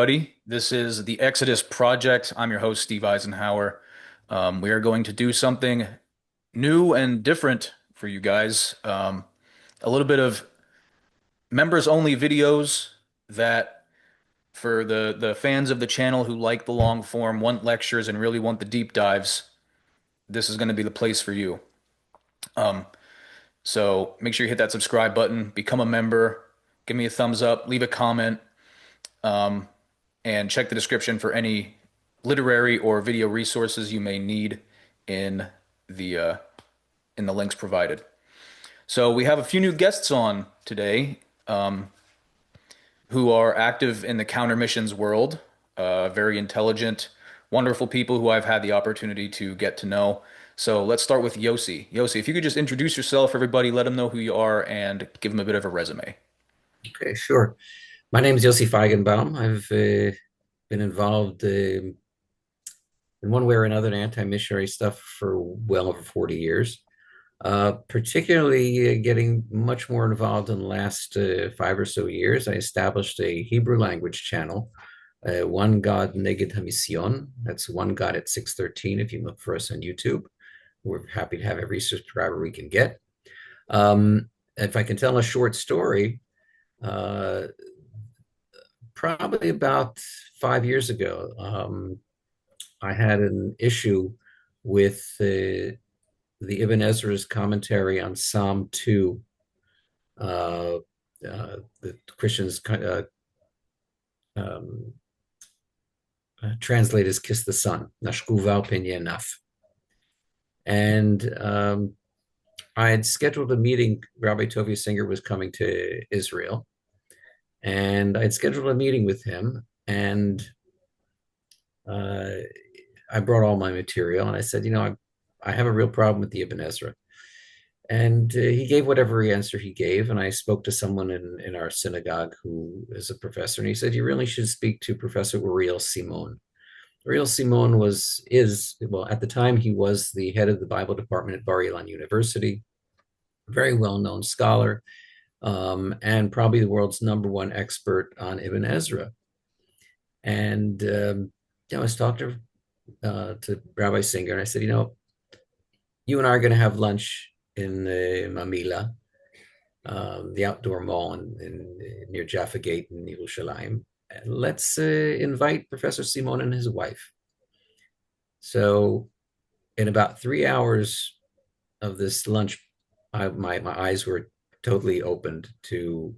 everybody. This is the Exodus Project. I'm your host, Steve Eisenhower. We are going to do something new and different for you guys. A little bit of members only videos that for the fans of the channel who like the long form, want lectures, and really want the deep dives, this is going to be the place for you. Um, so make sure you hit that subscribe button, become a member, give me a thumbs up, leave a comment. Um, and check the description for any literary or video resources you may need in the uh, in the links provided. So we have a few new guests on today, who are active in the counter missions world. Very intelligent, wonderful people who I've had the opportunity to get to know. So let's start with Yossi. Yossi, if you could just introduce yourself, everybody, let them know who you are, and give them a bit of a resume. Okay, sure. My name is Yossi Feigenbaum. I've been involved in one way or another in anti-missionary stuff for well over 40 years. Particularly getting much more involved in the last 5 or so years. I established a Hebrew language channel, One God Neged HaMisyon. That's One God at 613 if you look for us on YouTube. We're happy to have every subscriber we can get. If I can tell a short story, uh, probably about 5 years ago, I had an issue with the Ibn Ezra's commentary on Psalm 2. The Christians um, translate as kiss the sun, nashkuval pinyenaf. And I had scheduled a meeting. Rabbi Tovia Singer was coming to Israel, and I'd scheduled a meeting with him. And uh, I brought all my material, and I said, I have a real problem with the Ibn Ezra. And he gave whatever answer he gave. And I spoke to someone in our synagogue who is a professor, and he said, you really should speak to Professor Uriel Simon. Uriel Simon well, at the time, he was the head of the Bible department at Bar Ilan University, a very well-known scholar, and probably the world's number one expert on Ibn Ezra. And I was talking to Rabbi Singer, and I said, you and I are going to have lunch in Mamila, the outdoor mall near Jaffa Gate in Yerushalayim. And let's invite Professor Simon and his wife. So in about 3 hours of this lunch, my eyes were totally opened to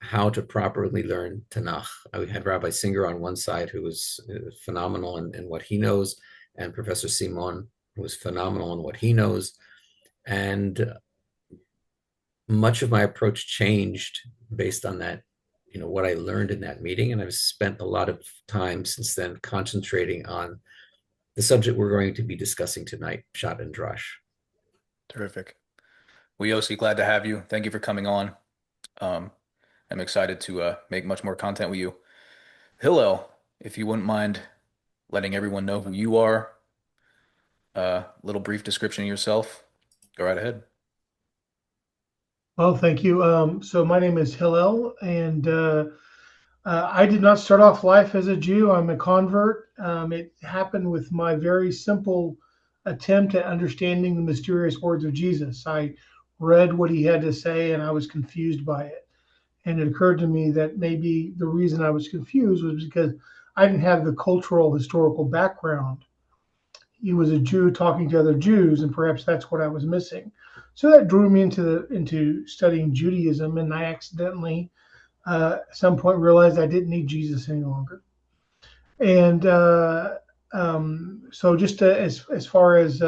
how to properly learn Tanakh. I had Rabbi Singer on one side, who was phenomenal in what he knows, and Professor Simon, who was phenomenal in what he knows. And much of my approach changed based on that, what I learned in that meeting. And I've spent a lot of time since then concentrating on the subject we're going to be discussing tonight, Pshat and Drash. Terrific. Well, Yossi, glad to have you. Thank you for coming on. Um, I'm excited to make much more content with you. Hillel, if you wouldn't mind letting everyone know who you are, a little brief description of yourself. Go right ahead. Well, thank you. So my name is Hillel, and I did not start off life as a Jew. I'm a convert. It happened with my very simple attempt at understanding the mysterious words of Jesus. I read what he had to say, and I was confused by it. And it occurred to me that maybe the reason I was confused was because I didn't have the cultural historical background. He was a Jew talking to other Jews, and perhaps that's what I was missing. So that drew me into studying Judaism, and I accidentally, at some point, realized I didn't need Jesus any longer. And so, just as far as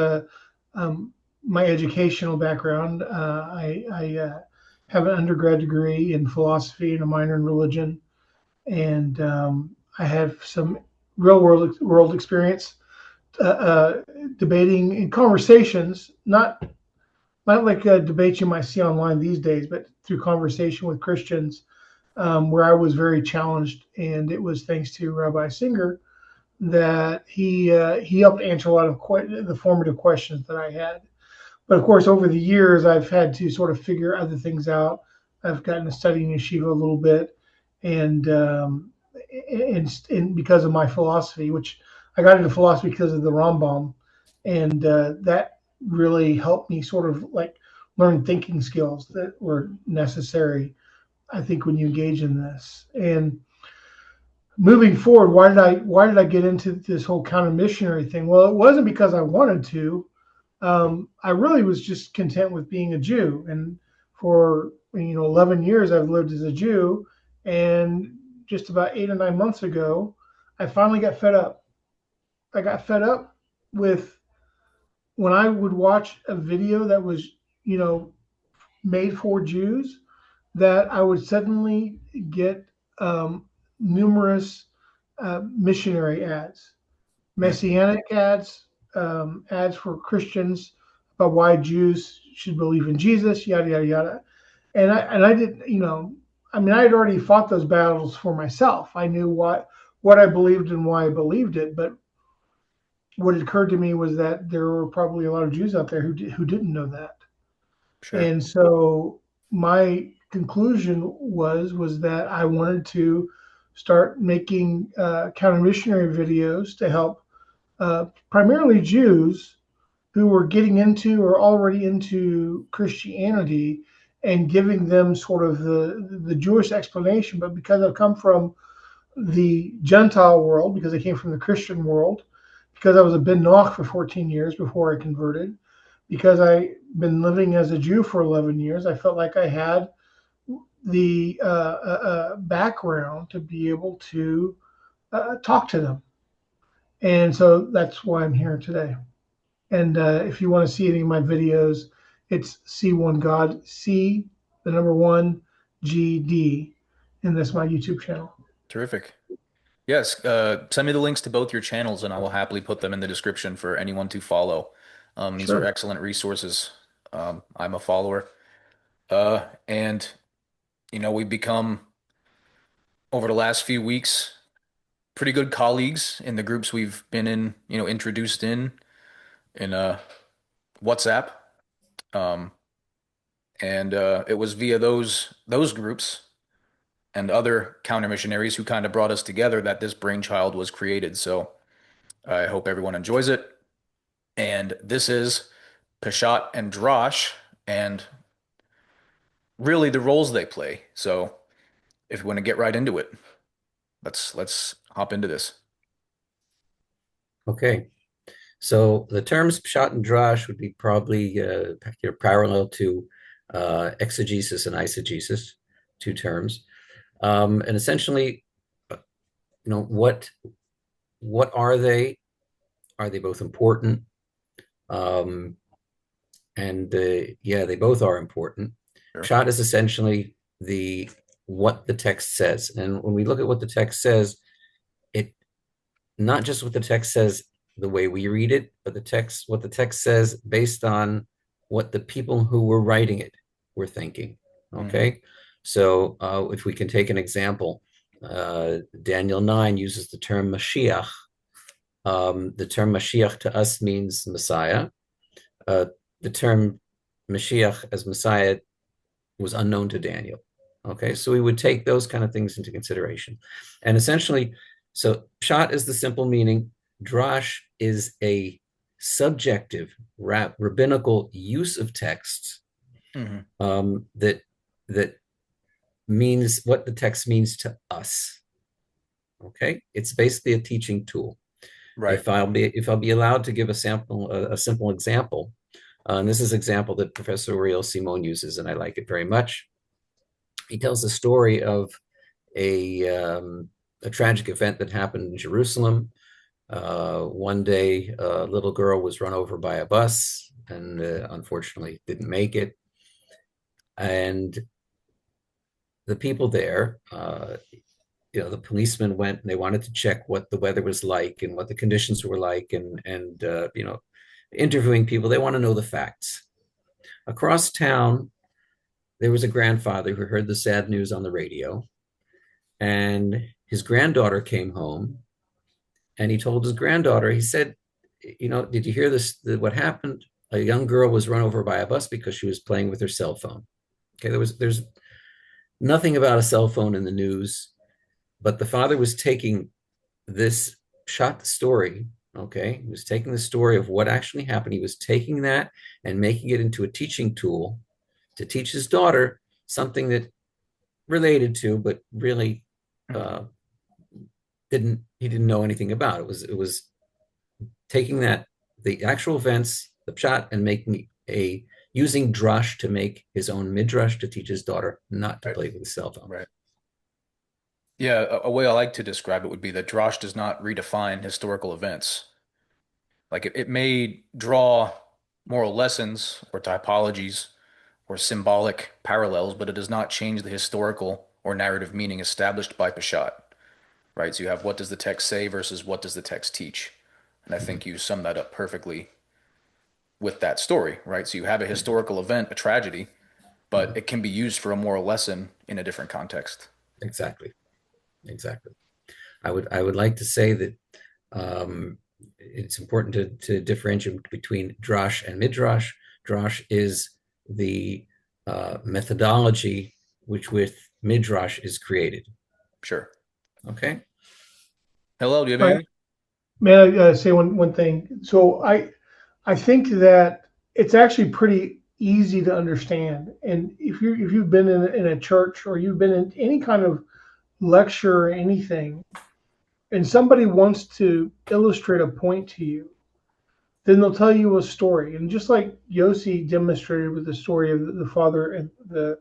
my educational background, I have an undergrad degree in philosophy and a minor in religion, and I have some real world experience debating in conversations, not like debates you might see online these days, but through conversation with Christians, where I was very challenged. And it was thanks to Rabbi Singer that he helped answer a lot of the formative questions that I had. But of course, over the years, I've had to sort of figure other things out. I've gotten to study in yeshiva a little bit, and in because of my philosophy, which I got into philosophy because of the Rambam, and that really helped me sort of like learn thinking skills that were necessary, I think, when you engage in this. And moving forward, why did I get into this whole counter missionary thing? Well, it wasn't because I wanted to. I really was just content with being a Jew, and for 11 years I've lived as a Jew, and just about 8 or 9 months ago, I finally got fed up. I got fed up with when I would watch a video that was, you know, made for Jews, that I would suddenly get numerous missionary ads, Mm. messianic ads, ads for Christians about why Jews should believe in Jesus, yada yada yada. And I did, I mean, I had already fought those battles for myself. I knew what I believed and why I believed it, but what occurred to me was that there were probably a lot of Jews out there who didn't know that. Sure. And so my conclusion was that I wanted to start making counter missionary videos to help primarily Jews who were getting into or already into Christianity, and giving them sort of the Jewish explanation. But because I've come from the Gentile world, because I came from the Christian world, because I was a Ben Noach for 14 years before I converted, because I've been living as a Jew for 11 years, I felt like I had the background to be able to talk to them. And so that's why I'm here today. And if you want to see any of my videos, it's C1 God, C, the number one, GD. And that's my YouTube channel. Terrific. Yes, send me the links to both your channels, and I will happily put them in the description for anyone to follow. These are Sure. excellent resources. I'm a follower, and we've become over the last few weeks pretty good colleagues in the groups we've been in, introduced in WhatsApp. Um, and it was via those groups and other counter missionaries who kind of brought us together that this brainchild was created. So I hope everyone enjoys it. And this is Pshat and Drash, and really the roles they play. So if you want to get right into it, let's hop into this. Okay. So the terms Pshat and Drash would be probably parallel to exegesis and eisegesis, two terms. And essentially, what are they? Are they both important? Um, and yeah, they both are important. Sure. Pshat is essentially what the text says, and when we look at what the text says, it not just what the text says the way we read it, but what the text says based on what the people who were writing it were thinking. Hmm. Okay, so if we can take an example, Daniel 9 uses the term Mashiach. The term Mashiach to us means Messiah. The term Mashiach as Messiah was unknown to Daniel. Okay, so we would take those kind of things into consideration. And essentially, so Pshat is the simple meaning. Drash is a subjective rabbinical use of texts Hmm. that means what the text means to us. Okay, it's basically a teaching tool. Right. If I'll be allowed to give a simple example, and this is an example that Professor Uriel Simon uses, and I like it very much. He tells the story of a tragic event that happened in Jerusalem. One day, a little girl was run over by a bus and unfortunately didn't make it. And the people there, the policemen went and they wanted to check what the weather was like and what the conditions were like, and interviewing people. They want to know the facts. Across town, there was a grandfather who heard the sad news on the radio, and his granddaughter came home, and he told his granddaughter, he said, did you hear this? What happened? A young girl was run over by a bus because she was playing with her cell phone. Okay, there's nothing about a cell phone in the news. But the father was taking this Pshat story, okay? He was taking the story of what actually happened. He was taking that and making it into a teaching tool to teach his daughter something that related to, but really Mhm. uh, didn't know anything about. It was taking that the actual events, the Pshat, and making a using Drash to make his own midrash to teach his daughter not to Right. play with his cell phone. Right. Yeah, a way I like to describe it would be that Drash does not redefine historical events. Like it may draw moral lessons or typologies or symbolic parallels, but it does not change the historical or narrative meaning established by Peshat, right? So you have what does the text say versus what does the text teach? And I think you sum that up perfectly with that story, right? So you have a historical event, a tragedy, but Mhm. it can be used for a moral lesson in a different context. Exactly, exactly. I would like to say that um, it's important to differentiate between drash and midrash. Drash is the methodology which with midrash is created. Sure. Okay. Hello, do you have All right. anything? May I say one thing? So I think that it's actually pretty easy to understand. And if you've been in a church or you've been in any kind of lecture or anything, and somebody wants to illustrate a point to you, then they'll tell you a story. And just like Yossi demonstrated with the story of the father and the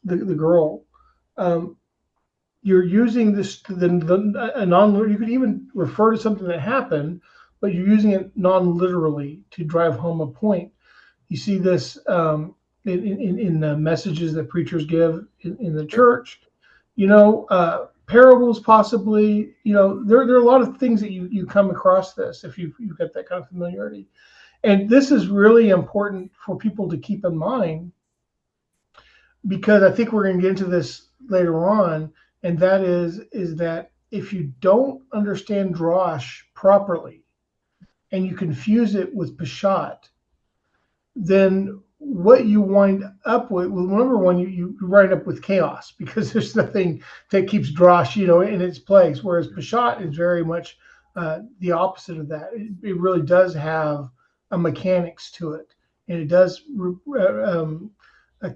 girl, um, you're using this a non. You could even refer to something that happened, but you're using it non-literally to drive home a point. You see this in the messages that preachers give in the Sure. church. Parables possibly. There are a lot of things that you come across this if you've got that kind of familiarity. And this is really important for people to keep in mind because I think we're going to get into this later on, and that is that if you don't understand Drash properly and you confuse it with Peshat, then what you wind up with, well, number one, you wind up with chaos because there's nothing that keeps Drash, in its place. Whereas Peshat is very much the opposite of that. It really does have a mechanics to it, and it does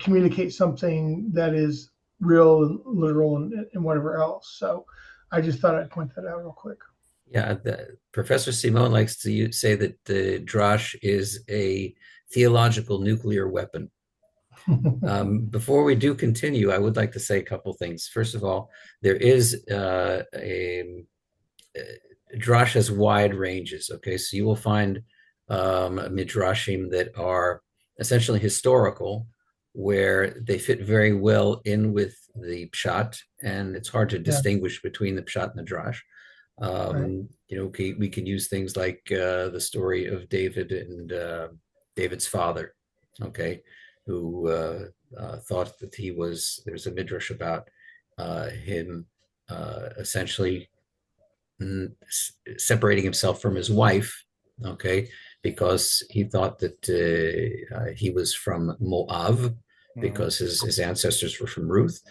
communicate something that is real and literal and whatever else. So I just thought I'd point that out real quick. Yeah, Professor Simone likes to say that the drash is a theological nuclear weapon. Before we do continue, I would like to say a couple things. First of all, there is Drash has wide ranges. Okay, so you will find midrashim that are essentially historical, where they fit very well in with the pshat, and it's hard to Yeah, distinguish between the pshat and the drash. right. We can use things like the story of David and David's father, okay, who thought that there's a midrash about him essentially separating himself from his wife, okay, because he thought that he was from Moab, Mhm. because his ancestors were from Ruth.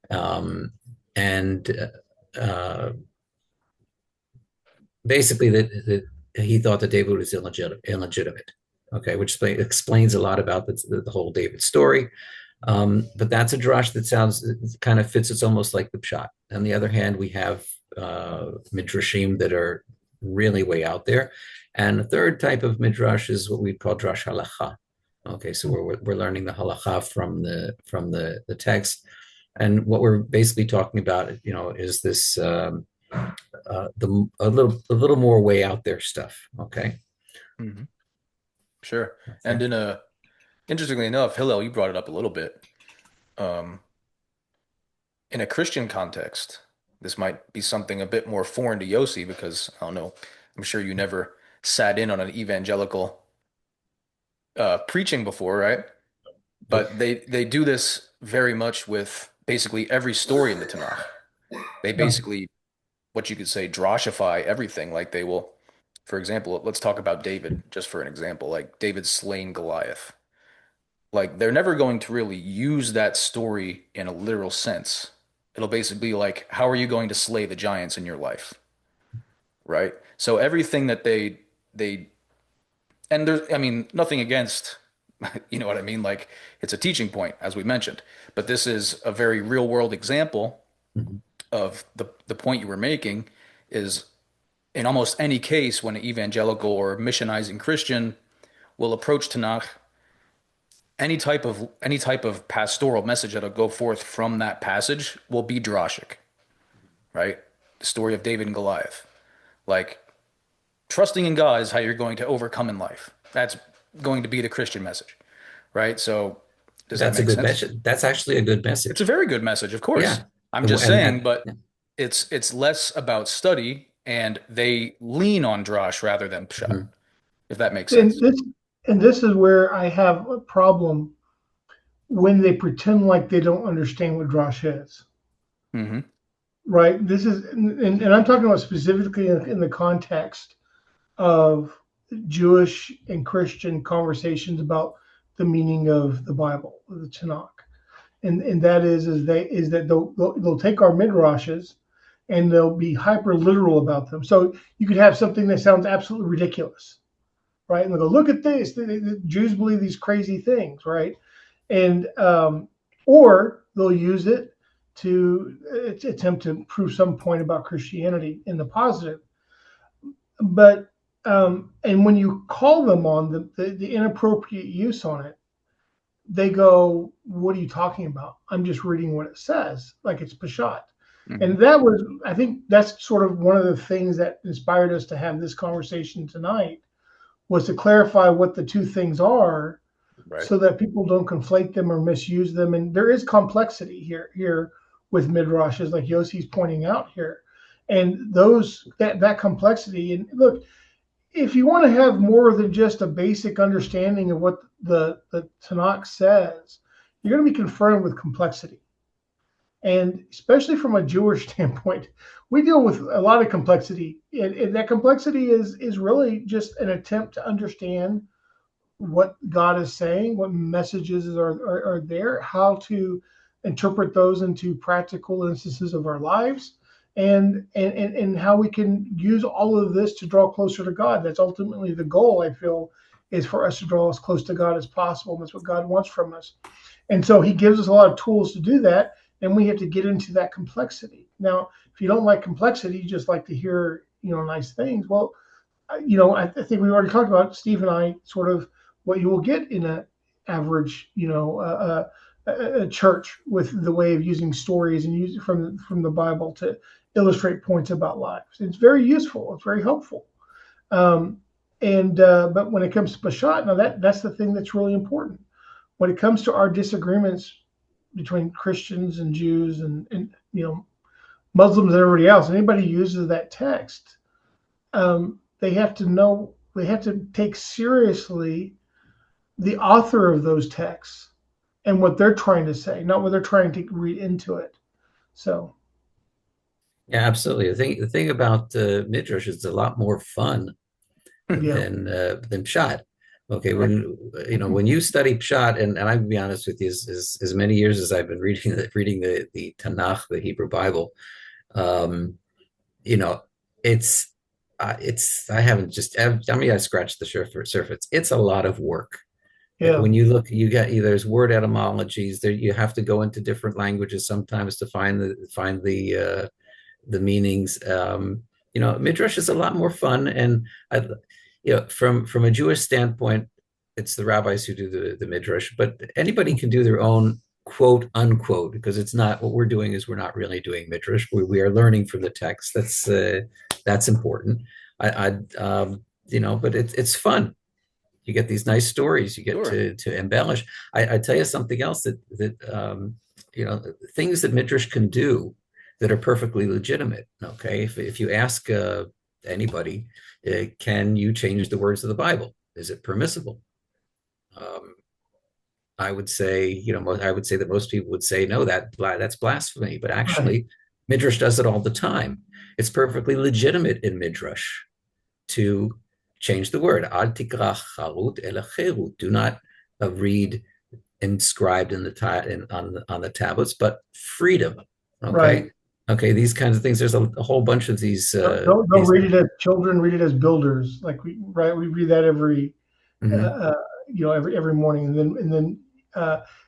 And basically, that he thought that David was illegitimate, okay, which explains a lot about the whole David story. But that's a drush that sounds kind of fits. It's almost like the pshat. On the other hand, we have midrashim that are really way out there, and the third type of midrash is what we call drash halacha. Okay, so we're learning the halacha from the text, and what we're basically talking about, is this a little more way out there stuff. Okay. Mhm. Sure. And Okay. interestingly enough, Hillel, you brought it up a little bit. Um, in a Christian context, this might be something a bit more foreign to Yossi because I don't know, I'm sure you never sat in on an evangelical preaching before, right? Nope. But they do this very much with basically every story in the Tanakh. They Yeah. basically, what you could say, droshify everything. Like they will, for example, let's talk about David, just for an example, like David slaying Goliath. Like they're never going to really use that story in a literal sense. it'll basically be like, how are you going to slay the giants in your life, right? So everything that they and there's, I mean, nothing against, you know what I mean? Like it's a teaching point, as we mentioned, but this is a very real world example Mhm. of the point you were making is in almost any case when an evangelical or missionizing Christian will approach Tanakh, any type of pastoral message that'll go forth from that passage will be drashic, right? The story of David and Goliath. Like trusting in God is how you're going to overcome in life. That's going to be the Christian message, right? So does that That's a make good sense? message. That's actually a good It's a message. very good message, of course. Yeah. I'm just saying, but Yeah. it's less about study and they lean on Drash rather than Pshat, Mhm. if that makes And sense. this is where I have a problem when they pretend like they don't understand what Drash is. Hmm. Right. This is, and I'm talking about specifically in the context of Jewish and Christian conversations about the meaning of the Bible, the Tanakh, and that is that they'll take our midrashes and they'll be hyper literal about them. So you could have something that sounds absolutely ridiculous, right? And they'll go, look at this. The Jews believe these crazy things, right? And or they'll use it to attempt to prove some point about Christianity in the positive. But and when you call them on the inappropriate use on it, they go, "What are you talking about? I'm just reading what it says, like it's Pshat." Hmm. And that was, I think, that's sort of one of the things that inspired us to have this conversation tonight was to clarify what the two things are Right. so that people don't conflate them or misuse them. And there is complexity here with midrashes, like Yossi's pointing out here, and that complexity. And look, if you want to have more than just a basic understanding of what the Tanakh says, you're going to be confronted with complexity. And especially from a Jewish standpoint, we deal with a lot of complexity, and that complexity is really just an attempt to understand what God is saying, what messages are there, how to interpret those into practical instances of our lives, and how we can use all of this to draw closer to God. That's ultimately the goal, I feel, is for us to draw as close to God as possible. And that's what God wants from us. And so he gives us a lot of tools to do that, and we have to get into that complexity. Now, if you don't like complexity, you just like to hear, nice things. Well, I think we already talked about Steve and I sort of what you will get in an average, a church with the way of using stories and use from the Bible to illustrate points about lives. It's very useful. It's very helpful. Um, and but when it comes to Peshat, now that's the thing that's really important. When it comes to our disagreements between Christians and Jews and Muslims and everybody else, anybody who uses that text, they have to know, they have to take seriously the author of those texts and what they're trying to say, not what they're trying to read into it. So, Yeah, absolutely. The thing about Midrash is it's a lot more fun yeah, than Pshat. Okay, when you study Pshat, and I'm gonna be honest with you, as many years as I've been reading the Tanakh, the Hebrew Bible, um, you know, it's I haven't just I mean I scratched the surface. It's a lot of work. yeah, When you look, there's word etymologies. There you have to go into different languages sometimes to find the meanings. Midrash is a lot more fun, and from a Jewish standpoint, it's the rabbis who do the midrash, but anybody can do their own quote unquote because it's not what we're doing is we're not really doing midrash. We are learning from the text. That's important. But it's fun. You get these nice stories. You get Sure. to embellish. I tell you something else that things that midrash can do that are perfectly legitimate. Okay, if you ask anybody, can you change the words of the Bible? Is it permissible? Um, I would say, I would say that most people would say no, that's blasphemy. But right, actually, midrash does it all the time. It's perfectly legitimate in midrash to change the word. Ad tikrach charut ela cherut. Do not read inscribed in the on the tablets, but freedom. Right. Okay. Okay. These kinds of things. There's a whole bunch of Don't these. read it as children. Read it as builders. Like we read that every Mhm. every morning, and then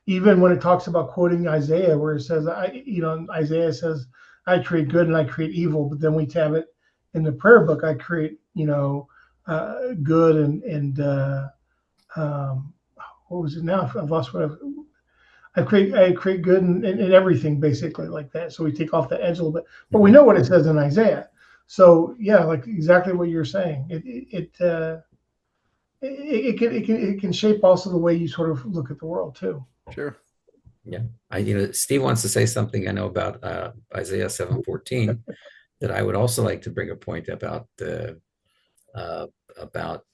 even when it talks about quoting Isaiah, where it says, Isaiah says, "I create good and I create evil," but then we have it in the prayer book, "I create good and um, what was it now? I've lost what I create good and everything basically like that." So we take off the edge a little bit, but we Mhm. know what it says in Isaiah. So yeah, like exactly what you're saying. It can shape also the way you sort of look at the world too. Sure. Yeah. Steve wants to say something I know about Isaiah 7:14 that I would also like to bring a point uh, about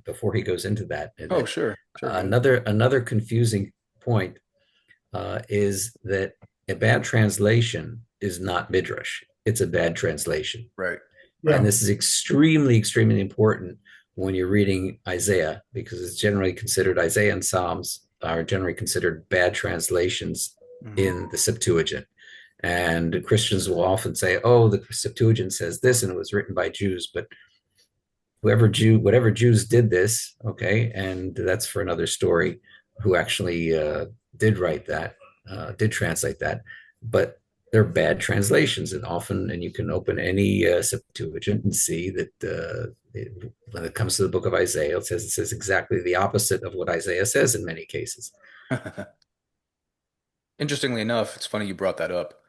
before he goes into that. Oh, That sure. Sure. Go ahead. another confusing point is that a bad translation is not midrash; it's a bad translation, Right. and Yeah. this is extremely, extremely important when you're reading Isaiah because it's generally considered Isaiah and Psalms are generally considered bad translations Hmm. in the Septuagint. And Christians will often say, "Oh, the Septuagint says this, and it was written by Jews." But whatever Jews did this, okay, and that's for another story. Who actually did write that, did translate that, but they're bad translations, and you can open any Septuagint and see that when it comes to the book of Isaiah, it says exactly the opposite of what Isaiah says in many cases. Interestingly enough, it's funny you brought that up.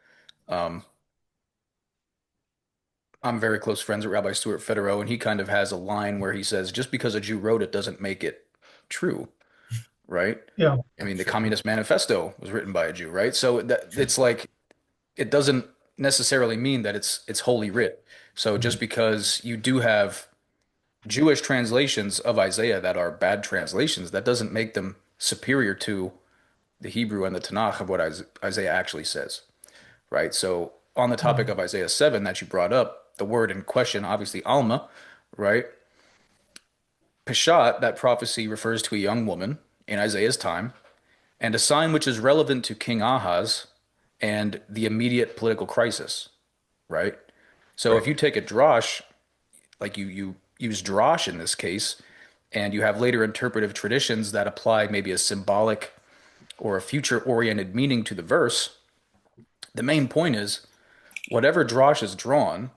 Um, I'm very close friends with Rabbi Stuart Federer, and he kind of has a line where he says, just because a Jew wrote it doesn't make it true, right? Yeah. I Yeah, mean, the sure, Communist Manifesto was written by a Jew, right? So that sure. it's like it doesn't necessarily mean that it's holy writ. So Mhm. just because you do have Jewish translations of Isaiah that are bad translations, that doesn't make them superior to the Hebrew and the Tanakh of what Isaiah actually says, right? So on the topic of Isaiah 7 that you brought up, the word in question, obviously Alma, right? Pshat, that prophecy refers to a young woman in Isaiah's time, and a sign which is relevant to King Ahaz and the immediate political crisis, right? So if Right. you take a drash, like you use drash in this case, and you have later interpretive traditions that apply maybe a symbolic or a future oriented meaning to the verse, the main point is whatever drash is drawn,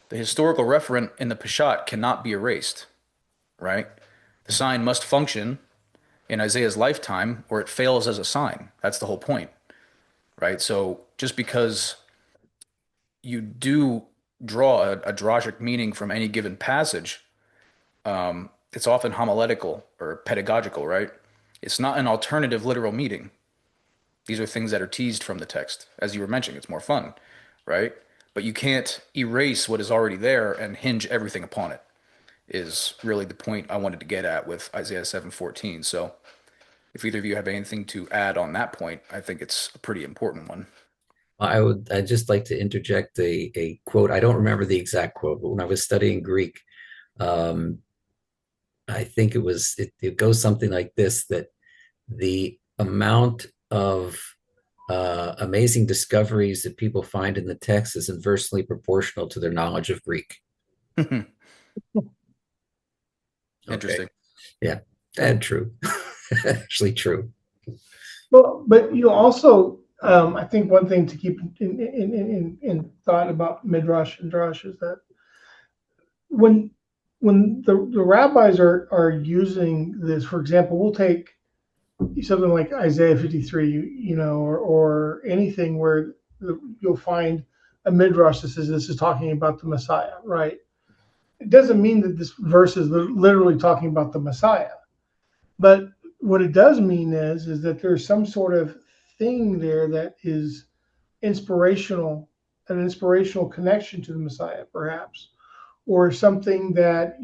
the historical referent in the Peshat cannot be erased, right? The sign must function in Isaiah's lifetime or it fails as a sign. That's the whole point, right? So just because you do draw a drashic meaning from any given passage, it's often homiletical or pedagogical, right? It's not an alternative literal meaning. These are things that are teased from the text. As you were mentioning, it's more fun, right? But you can't erase what is already there and hinge everything upon it, is really the point I wanted to get at with Isaiah 7:14. So if either of you have anything to add on that point, I think it's a pretty important one. I'd just like to interject a quote. I don't remember the exact quote, but when I was studying Greek, um, I think it goes something like this: that the amount of amazing discoveries that people find in the text is inversely proportional to their knowledge of Greek. Okay. Interesting. Yeah, and true. Actually true. Well, but also, I think one thing to keep in thought about midrash and drash is that when the rabbis are using this, for example, we'll take something like Isaiah 53, or anything where you'll find a midrash that says this is talking about the Messiah, right? It doesn't mean that this verse is literally talking about the Messiah, but what it does mean is that there's some sort of thing there that is inspirational, an inspirational connection to the Messiah, perhaps, or something that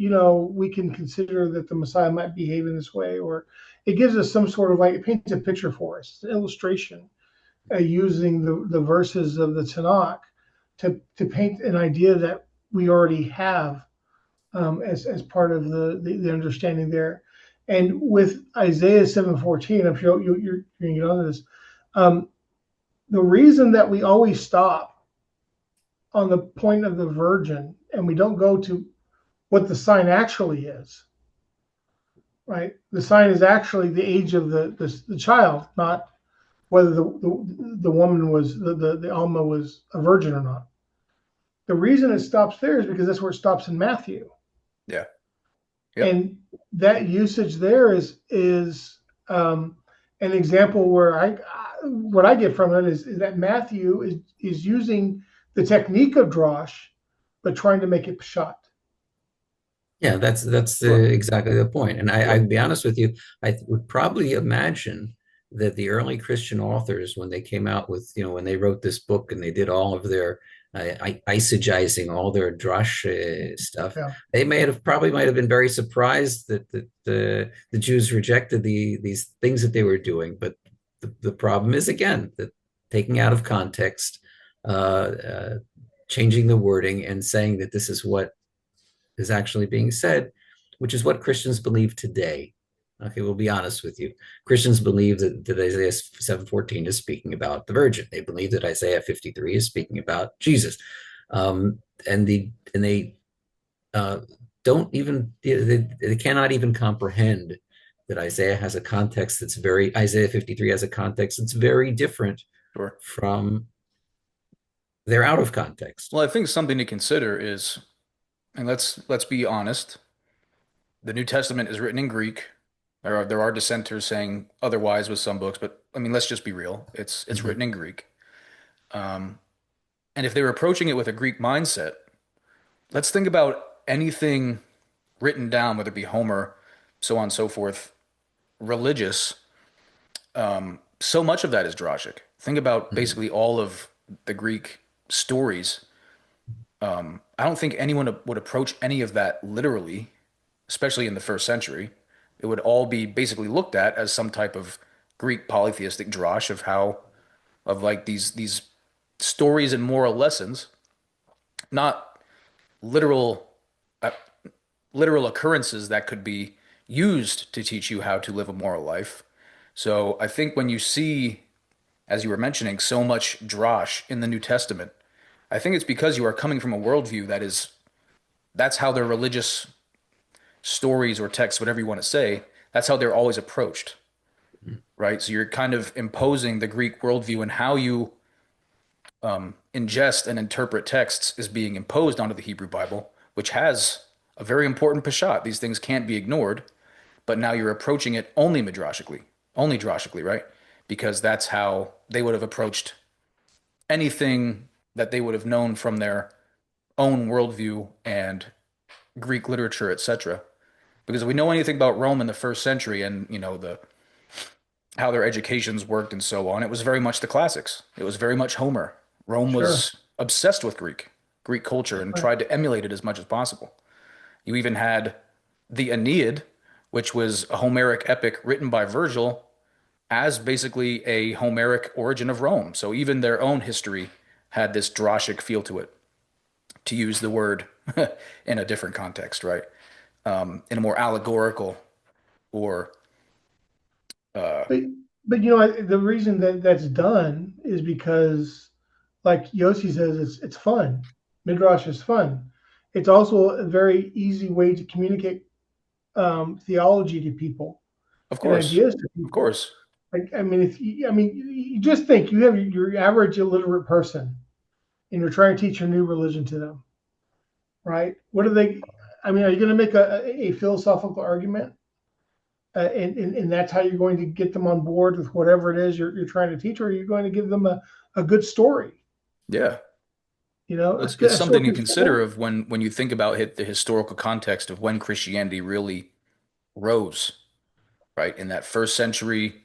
we can consider that the Messiah might behave in this way, or it gives us some sort of, like, it paints a picture for us, an illustration, using the verses of the Tanakh to paint an idea that we already have, as part of the understanding there. And with Isaiah 7:14, I'm sure you're going to get onto this. Um, The reason that we always stop on the point of the virgin and we don't go to what the sign actually is, right? The sign is actually the age of the child, not whether the woman was the Alma was a virgin or not. The reason it stops there is because that's where it stops in Matthew, Yeah. Yep. and that usage there is an example where what I get from it is that Matthew is using the technique of Drash, but trying to make it Pshat. Yeah, that's Sure. exactly the point. And Sure. I'd be honest with you, I would probably imagine that the early Christian authors, when they came out with, when they wrote this book and they did all of their eisegizing, all their drush stuff, Yeah, they might have been very surprised that the Jews rejected these things that they were doing. But the problem is, again, that taking out of context, changing the wording and saying that this is what is actually being said, which is what Christians believe today. Okay, we'll be honest with you. Christians believe that Isaiah 7:14 is speaking about the Virgin. They believe that Isaiah 53 is speaking about Jesus. And they don't even they cannot even comprehend that Isaiah 53 has a context that's very different Sure. from they're out of context. Well, I think something to consider is, and let's be honest, the New Testament is written in Greek. There are dissenters saying otherwise with some books, but I mean, let's just be real. It's Mhm. written in Greek. Um, and if they were approaching it with a Greek mindset, let's think about anything written down, whether it be Homer, so on and so forth, religious. So much of that is Drashic. Think about Mhm. basically all of the Greek stories. I don't think anyone would approach any of that literally, especially in the first century. It would all be basically looked at as some type of Greek polytheistic drash of how of like these stories and moral lessons, not literal uh, literal occurrences that could be used to teach you how to live a moral life. So I think when you see, as you were mentioning, so much drash in the New Testament, I think it's because you are coming from a worldview that's how their religious stories or texts, whatever you want to say, that's how they're always approached, right? So you're kind of imposing the Greek worldview and how you ingest and interpret texts is being imposed onto the Hebrew Bible, which has a very important peshat. These things can't be ignored, but now you're approaching it only drashically, right? Because that's how they would have approached anything that they would have known from their own worldview and Greek literature, etc. Because if we know anything about Rome in the first century and the how their educations worked and so on, it was very much the classics. It was very much Homer. Rome sure. was obsessed with Greek culture, and Right. tried to emulate it as much as possible. You even had the Aeneid, which was a Homeric epic written by Virgil as basically a Homeric origin of Rome. So even their own history had this Drashic feel to it, to use the word in a different context, right? In a more allegorical or But the reason that that's done is because, like Yossi says, it's fun. Midrash is fun. It's also a very easy way to communicate theology to people of and course, ideas to of people. course, Like, I mean, you just think you have your average illiterate person, and you're trying to teach a new religion to them, right? What are they? I mean, are you going to make a philosophical argument, and that's how you're going to get them on board with whatever it is you're trying to teach, or are you going to give them a good story? yeah. You know, It's a something story to is consider story. of when you think about the historical context of when Christianity really rose, right? In that first century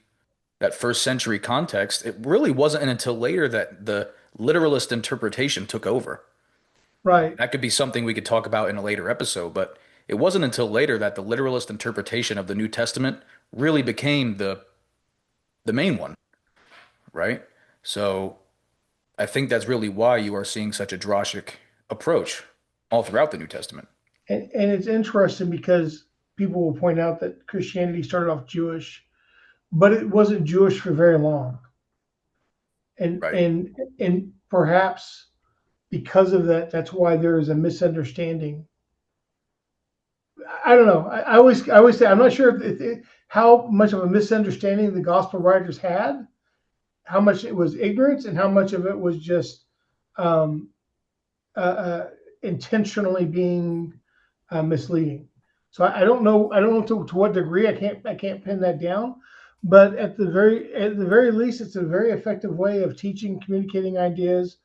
context, it really wasn't until later that the literalist interpretation took over. Right. That could be something we could talk about in a later episode, but it wasn't until later that the literalist interpretation of the New Testament really became the main one, right? So I think that's really why you are seeing such a drastic approach all throughout the New Testament. And it's interesting because people will point out that Christianity started off Jewish, but it wasn't Jewish for very long. and Right. and and perhaps because of that, that's why there is a misunderstanding. I don't know. I always say I'm not sure how much of a misunderstanding the gospel writers had, how much it was ignorance, and how much of it was just um, uh, intentionally being misleading. So I don't know. I don't know to what degree. I can't pin that down. But at the very least, it's a very effective way of teaching, communicating ideas.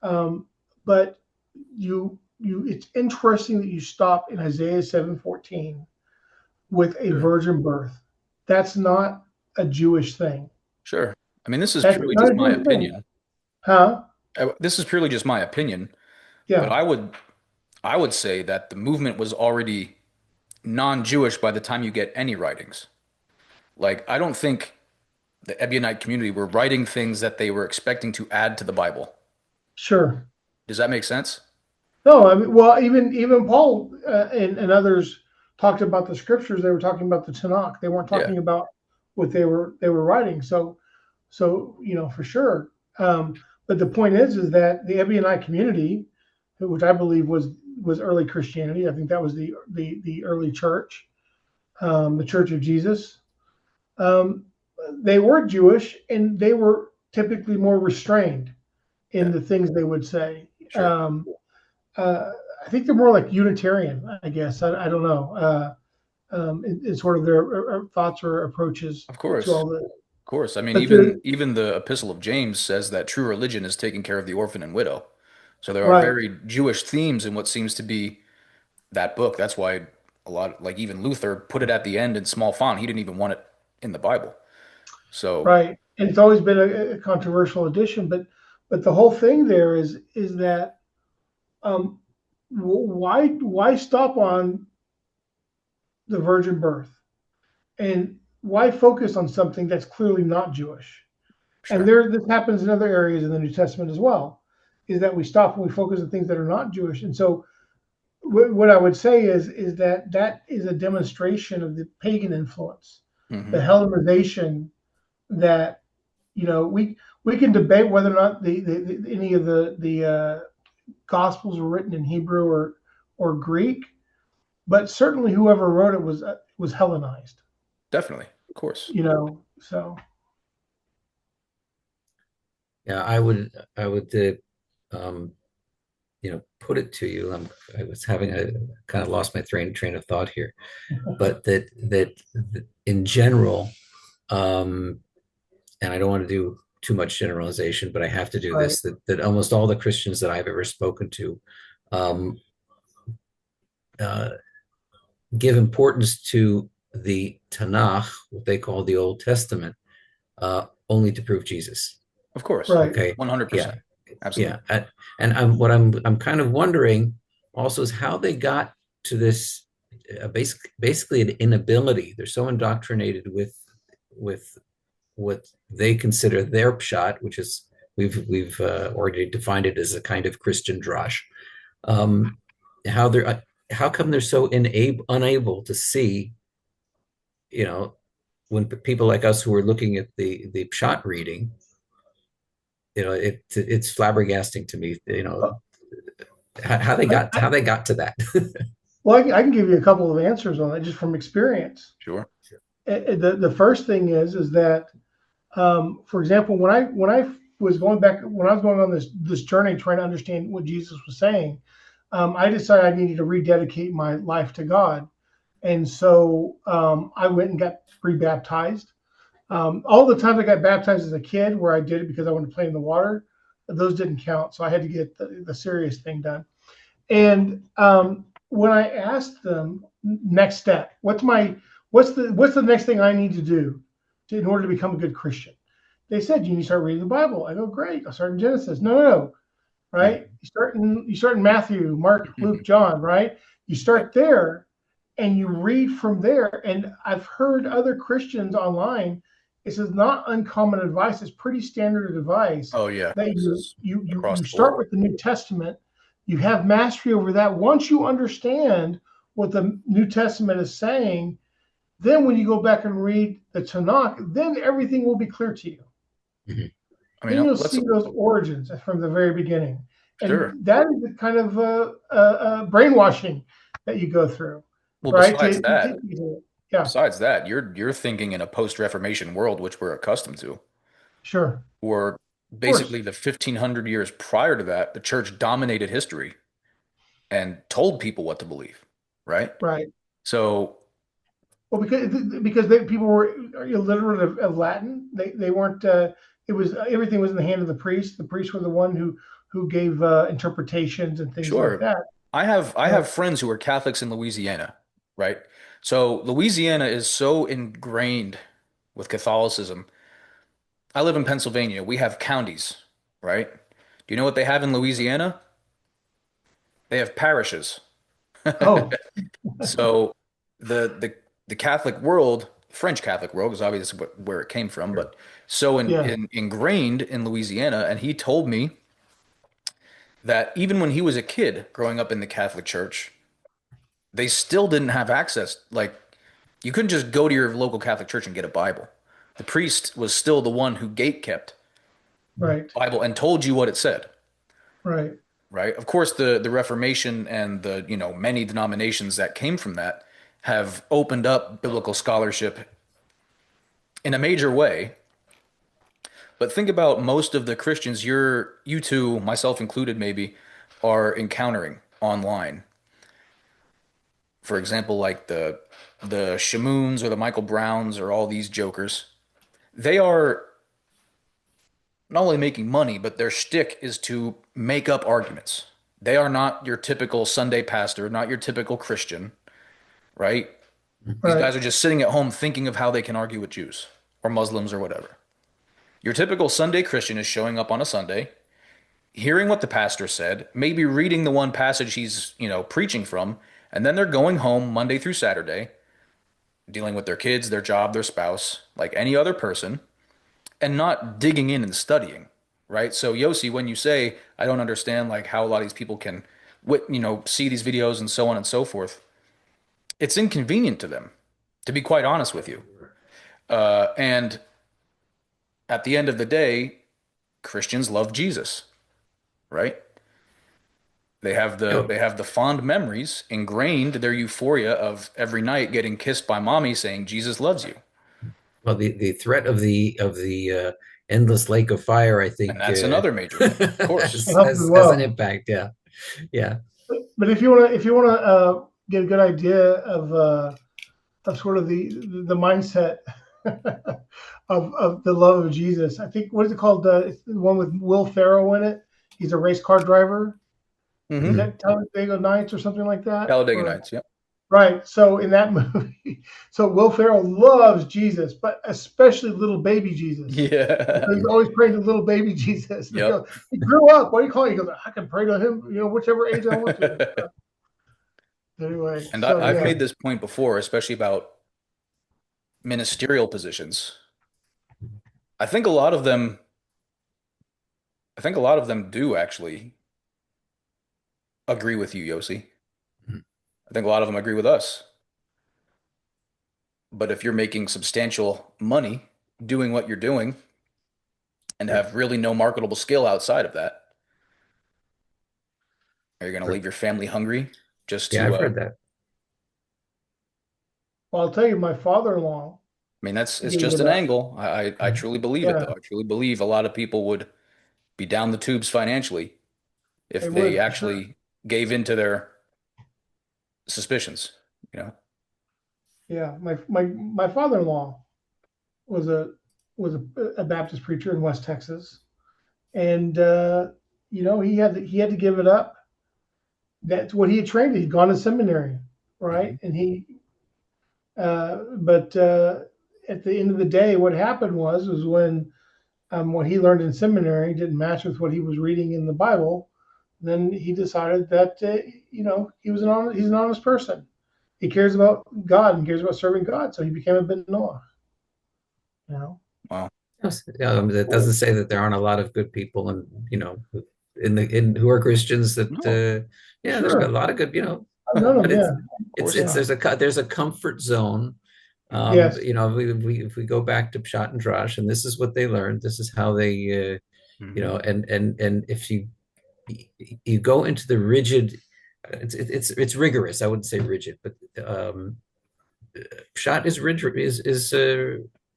But it's interesting that you stop in Isaiah 7:14 with a Sure. virgin birth. That's not a Jewish thing. Sure. I mean, this is That's purely not just a my Jewish thing, opinion. huh? This is purely just my opinion, but Yeah, I would say that the movement was already non-Jewish by the time you get any writings. Like, I don't think the Ebionite community were writing things that they were expecting to add to the Bible. sure. Does that make sense? No, I mean, well, even Paul and others talked about the scriptures. They were talking about the Tanakh. They weren't Yeah, talking about what they were writing. So for sure. But the point is that the Ebionite community, which I believe was early Christianity. I think that was the early church, the Church of Jesus. Um, they were Jewish, and they were typically more restrained in yeah, the things they would say. sure. Um, uh, I think they're more like Unitarian, I guess. I don't know. It's sort of their thoughts or approaches Of to course. all this. Of course. I mean, But even the Epistle of James says that true religion is taking care of the orphan and widow. So there are right, very Jewish themes in what seems to be that book. That's why a lot, like even Luther, put it at the end in small font. He didn't even want it in the Bible. So, right, and it's always been a controversial edition. But the whole thing there is that um, why stop on the virgin birth, and why focus on something that's clearly not Jewish? And sure. this happens in other areas in the New Testament as well. Is that we stop and we focus on things that are not Jewish, and so what I would say is that is a demonstration of the pagan influence, the Hmm. Hellenization that we can debate whether or not any of the Gospels were written in Hebrew or Greek, but certainly whoever wrote it was Hellenized. Definitely. Of course. So Yeah, I would um, put it to you. I was having a kind of lost my train of thought here, but that in general, um, and I don't want to do too much generalization, but I have to do right, this. That almost all the Christians that I've ever spoken to um, uh, give importance to the Tanakh, what they call the Old Testament, only to prove Jesus. Of course. right. Okay, yeah, 100%. yeah, Absolutely. and I'm kind of wondering also is how they got to this basically an inability. They're so indoctrinated with what they consider their pshat, which is we've already defined it as a kind of Christian drash. Um, how they're how come they're so unable to see, you know, when people like us who are looking at the pshat reading, it's flabbergasting to me, how they got to that. Well, I can give you a couple of answers on that just from experience. Sure. The first thing is that, for example, when I was going back when I was going on this journey trying to understand what Jesus was saying, I decided I needed to rededicate my life to God, and so I went and got rebaptized. All the times I got baptized as a kid, where I did it because I wanted to play in the water, those didn't count. So I had to get the serious thing done. And when I asked them next step, what's the next thing I need to do in order to become a good Christian? They said you need to start reading the Bible. I go, great. I'll start in Genesis. No, no, no. Right? You start in Matthew, Mark, Luke, John. Right? You Yep. start there, and you read from there. And I've heard other Christians online. This is not uncommon advice. It's pretty standard advice Oh, yeah. that This you is you you across you the board. start with the New Testament. You have mastery over that. Once you understand what the New Testament is saying, then when you go back and read the Tanakh, then everything will be clear to you. Mhm. I then mean, you'll let's see those origins from the very beginning, and sure. that is the kind of brainwashing that you go through, Well, right? To take you to it. Yeah, besides that, you're thinking in a post-Reformation world, which we're accustomed to, sure, or of basically course, the 1500 years prior to that, the church dominated history and told people what to believe, right? right. So Well, because people were illiterate of Latin, they weren't. It was everything was in the hand of the priest. The priests were the one who gave interpretations and things like sure, that. I have friends who are Catholics in Louisiana, right? So Louisiana is so ingrained with Catholicism. I live in Pennsylvania. We have counties, right? Do you know what they have in Louisiana? They have parishes. Oh, So the Catholic world, French Catholic world, is obviously where it came from, Sure. but so yeah, ingrained in Louisiana, and he told me that even when he was a kid growing up in the Catholic Church, they still didn't have access. Like you couldn't just go to your local Catholic church and get a Bible. The priest was still the one who gate kept right, Bible and told you what it said, right, right? Of course, the Reformation and the many denominations that came from that have opened up biblical scholarship in a major way. But think about most of the Christians you two, myself included, maybe, are encountering online. For example, like the Shamoons or the Michael Browns or all these jokers. They are not only making money, but their shtick is to make up arguments. They are not your typical Sunday pastor, not your typical Christian, right? These right, guys are just sitting at home thinking of how they can argue with Jews or Muslims or whatever. Your typical Sunday Christian is showing up on a Sunday, hearing what the pastor said, maybe reading the one passage he's, preaching from, and then they're going home Monday through Saturday, dealing with their kids, their job, their spouse, like any other person, and not digging in and studying, right? So Yossi, when you say, I don't understand like how a lot of these people can, see these videos and so on and so forth, it's inconvenient to them, to be quite honest with you. And at the end of the day, Christians love Jesus, right? You They have the fond memories ingrained, their euphoria of every night getting kissed by mommy saying Jesus loves you. well, the threat of the endless lake of fire, I And think, that's another major one. Of course. it helps as has an well. impact. Yeah, yeah, But if you want to get a good idea of sort of the mindset of the love of Jesus, I think what is it called? It's the one with Will Ferrell in it. He's a race car driver. Is Hmm. Mhm. that Talladega Nights or something like that? Talladega Or Nights. Yep. right. So in that movie, so Will Ferrell loves Jesus, but especially little baby Jesus. Yeah. So he's always praying to little baby Jesus. And Yep. he grew up. What do you call it? He goes, I can pray to him, whichever age I want to. Anyway, And so I've yeah, made this point before, especially about ministerial positions. I think a lot of them, I think a lot of them do actually agree with you, Yossi. I think a lot of them agree with us. But if you're making substantial money doing what you're doing and yeah. have really no marketable skill outside of that, are you going to Sure. leave your family hungry just Yeah, to, I've heard that. well, I'll tell you, my father-in-law I mean, it's gave just it an up. angle. I truly believe it, Yeah, though. I truly believe a lot of people would be down the tubes financially they if they would for sure. actually gave into their suspicions, you know? Yeah, my father-in-law was a was a Baptist preacher in West Texas, and he had to give it up. That's what he had trained. He'd gone to seminary, right? Mhm. And but at the end of the day, what happened was when what he learned in seminary didn't match with what he was reading in the Bible. Then he decided that he's an honest person. He cares about God and cares about serving God. So he became a Ben Noah. You know. Wow. Yes, that doesn't say that there aren't a lot of good people, and in who are Christians. That No, of yeah, there's a Sure. lot of good. I've known But him. Yeah. course it's Yeah. not. there's a comfort zone. Yes. If we go back to Pshat and Drash, and this is what they learned. This is how they Hmm. And if you go into the rigid, it's rigorous. I wouldn't say rigid, but Pshat is rigid, is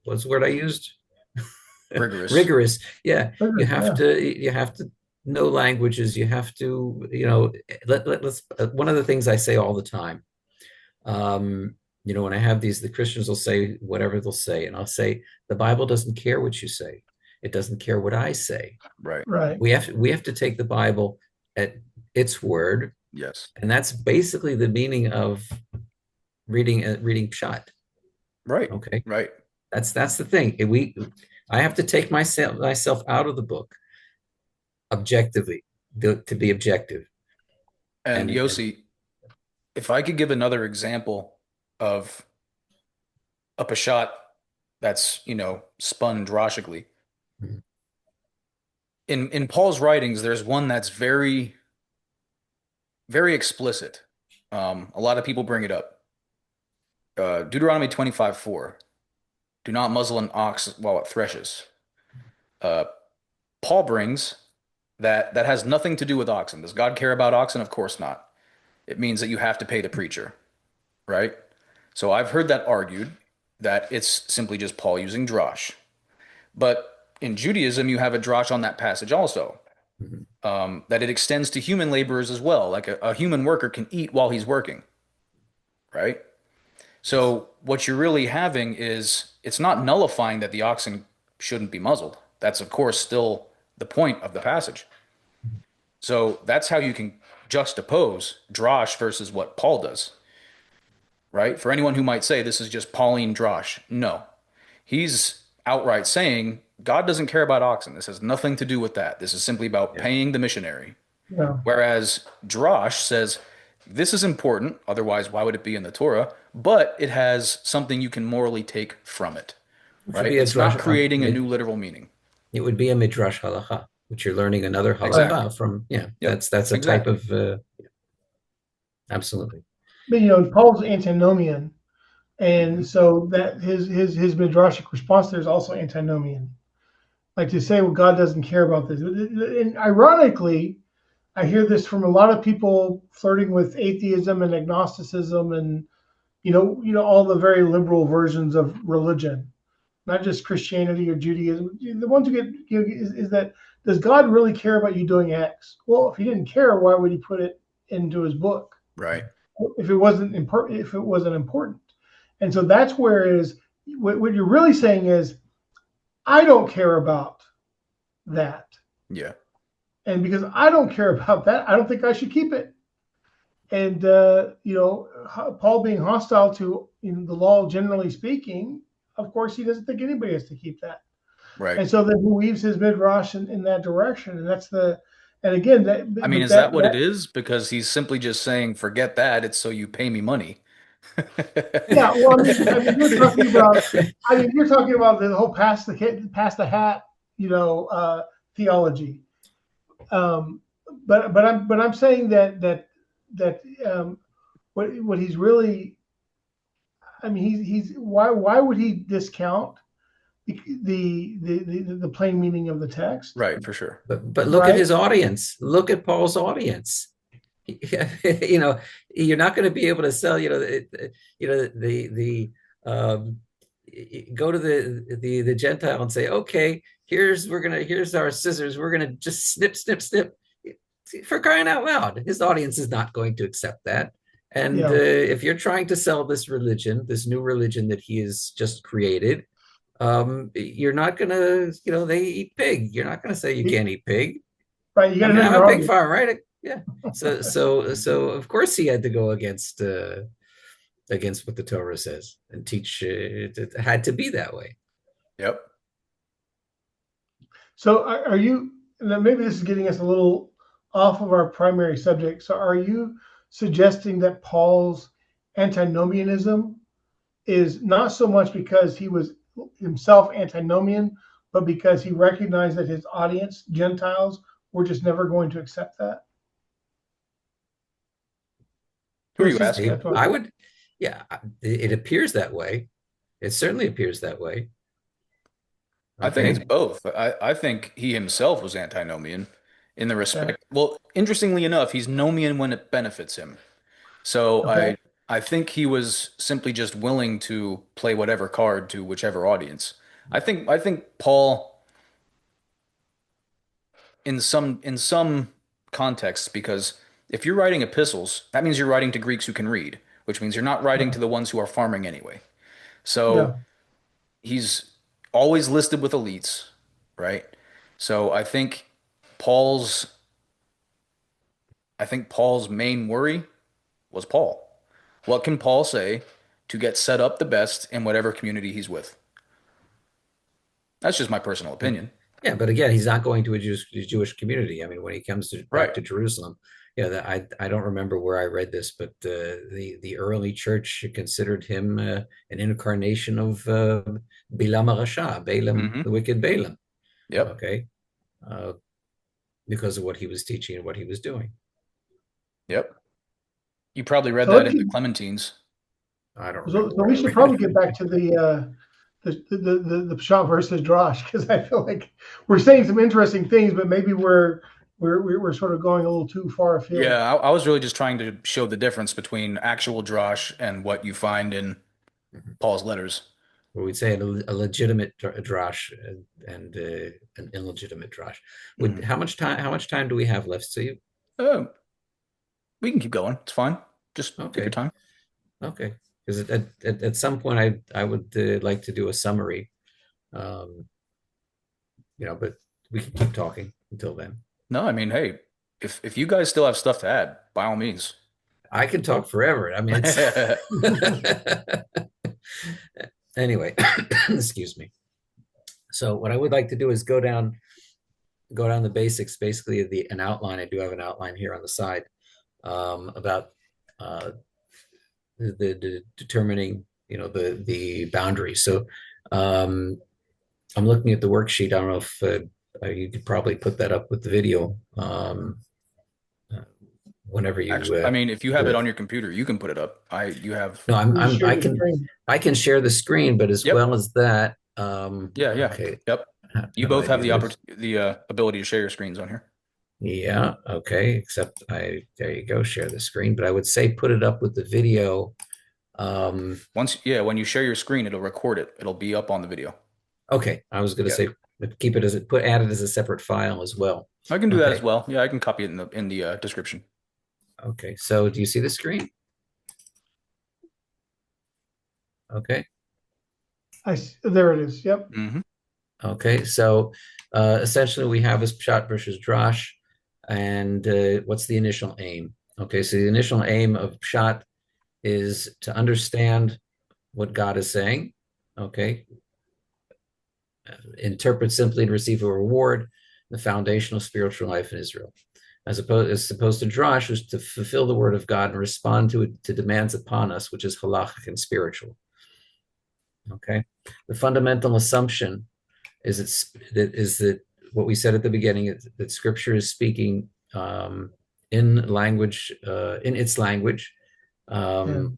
what's the word I used? Rigorous. Rigorous. Yeah, Yeah. you have to know languages. You have to, let's one of the things I say all the time. Um, when I have these, the Christians will say whatever they'll say, and I'll say the Bible doesn't care what you say. It doesn't care what I say. Right. Right. We have to take the Bible at its word, Yes. and that's basically the meaning of reading Pshat. Right. Okay, Right. that's the thing. I have to take myself out of the book objectively to be objective. And And Yossi, if I could give another example of a Peshat that's, spun drashically. In Paul's writings, there's one that's very, very explicit. A lot of people bring it up. Deuteronomy 25:4. Do not muzzle an ox while it threshes. Uh, Paul brings that has nothing to do with oxen. Does God care about oxen? Of course not. It means that you have to pay the preacher, right? So I've heard that argued that it's simply just Paul using drosh. But in Judaism, you have a drosh on that passage also, that it extends to human laborers as well. Like a human worker can eat while he's working, right? So what you're really having is it's not nullifying that the oxen shouldn't be muzzled. That's, of course, still the point of the passage. So that's how you can juxtapose drosh versus what Paul does, right? For anyone who might say this is just Pauline drosh, no. He's outright saying God doesn't care about oxen. This has nothing to do with that. This is simply about yeah, paying the missionary. Yeah. Whereas Drash says this is important, otherwise, why would it be in the Torah? But it has something you can morally take from it, which would right? be a It's drush. not creating a new literal meaning. It would be a midrash halacha, which you're learning another Right. Exactly. halacha from. Yeah, Yep. that's a type Exactly. of absolutely. But Paul's antinomian, and so that his midrashic response there is also antinomian. Like to say, well, God doesn't care about this. And ironically, I hear this from a lot of people flirting with atheism and agnosticism, and all the very liberal versions of religion, not just Christianity or Judaism. The ones who get is that, does God really care about you doing X? Well, if he didn't care, why would he put it into his book Right. if it wasn't important? If it wasn't important, and so that's where is what you're really saying is, I don't care about that, Yeah. and because I don't care about that, I don't think I should keep it. And Paul being hostile to the law, generally speaking, of course, he doesn't think anybody has to keep that. Right. And so then he weaves his midrash in that direction, and that's the, and again that, I mean, but is that that what it that is? Because he's simply just saying, forget that. It's so you pay me money. yeah. Well, you're talking about the whole pass the hat, theology. Um, but I'm saying that what he's really, I mean, he's why would he discount the plain meaning of the text, Right, for sure. But look at right? his audience. Look at Paul's audience. You're not going to be able to sell. The go to the Gentile and say, okay, here's our scissors. We're gonna just snip, snip, snip. For crying out loud, his audience is not going to accept that. And Yeah. if you're trying to sell this religion, this new religion that he has just created, you're not gonna, they eat pig. You're not gonna say you can't eat pig. Right. You got I to mean, know I'm your a pig audience. farmer, right? Yeah. So of course he had to go against what the Torah says and teach. It had to be that way. Yep. So are you? Now maybe this is getting us a little off of our primary subject. So are you suggesting that Paul's antinomianism is not so much because he was himself antinomian, but because he recognized that his audience, Gentiles, were just never going to accept that? Who are What's you his? asking? I would, yeah, it appears that way. It certainly appears that way. I think it's Okay. both. I think he himself was antinomian in the Okay. respect. Well, interestingly enough, he's nomian when it benefits him. So Okay. I think he was simply just willing to play whatever card to whichever audience. I think Paul in some contexts, because if you're writing epistles, that means you're writing to Greeks who can read, which means you're not writing to Right. the ones who are farming anyway. So Yeah. he's always listed with elites, right? So Paul's I think Paul's main worry was Paul. What can Paul say to get set up the best in whatever community he's with? That's just my personal opinion. Yeah, but again, he's not going to a Jewish community. I mean, when he comes back Right. to Jerusalem, yeah, I don't remember where I read this, but the early church considered him an incarnation of Bilam Rasha, Balaam, Hmm. the wicked Balaam. Yep. Okay, uh, because of what he was teaching and what he was doing. Yep. You probably read So that let's in the keep, I Clementines. don't so, remember so where we I should read probably get it. back to the Pshat versus Drash, because I feel like we're saying some interesting things, but maybe we're sort of going a little too far Yeah, afield. I was really just trying to show the difference between actual Drash and what you find in Paul's letters. Or we'd say a legitimate drash and an illegitimate drash. Would Hmm. how much time do we have left? So you Uh, we can keep going. It's fine. Just take your okay, time. okay. Because at some point I would like to do a summary, um, but we can keep talking until then. No, I mean, hey, if you guys still have stuff to add, by all means. I can talk forever. I mean, it's anyway. Excuse me. So what I would like to do is go down the basics, basically an outline. I do have an outline here on the side about uh, the determining the boundaries. So um, I'm looking at the worksheet. I don't know if you could probably put that up with the video uh, whenever you Actually, I mean, if you have do it it. on your computer, you can put it up. You have. No, You just share the screen. I can share the screen, but as Yep. well as that, Yeah, yeah. okay, Yep. You how do both I have do the this? ability to share your screens on here. Yeah, okay. Except there you go, share the screen. But I would say put it up with the video. Yeah, when you share your screen, it'll record it. It'll be up on the video. Okay, I was going to Yeah. say keep it as add it as a separate file as well. I can do that as Okay, well. Yeah, I can copy it in the description. okay. So do you see the screen? Okay, There it is. Yep. Hmm. okay. So essentially, we have this Pshat versus Drash, and what's the initial aim? Okay, so the initial aim of Pshat is to understand what God is saying. Okay, interpret simply and receive a reward, the foundational spiritual life in Israel. As opposed to Drash, is to fulfill the word of God and respond to demands upon us, which is halachic and spiritual. Okay, the fundamental assumption is that what we said at the beginning is that Scripture is speaking in language in its language, Yeah. um,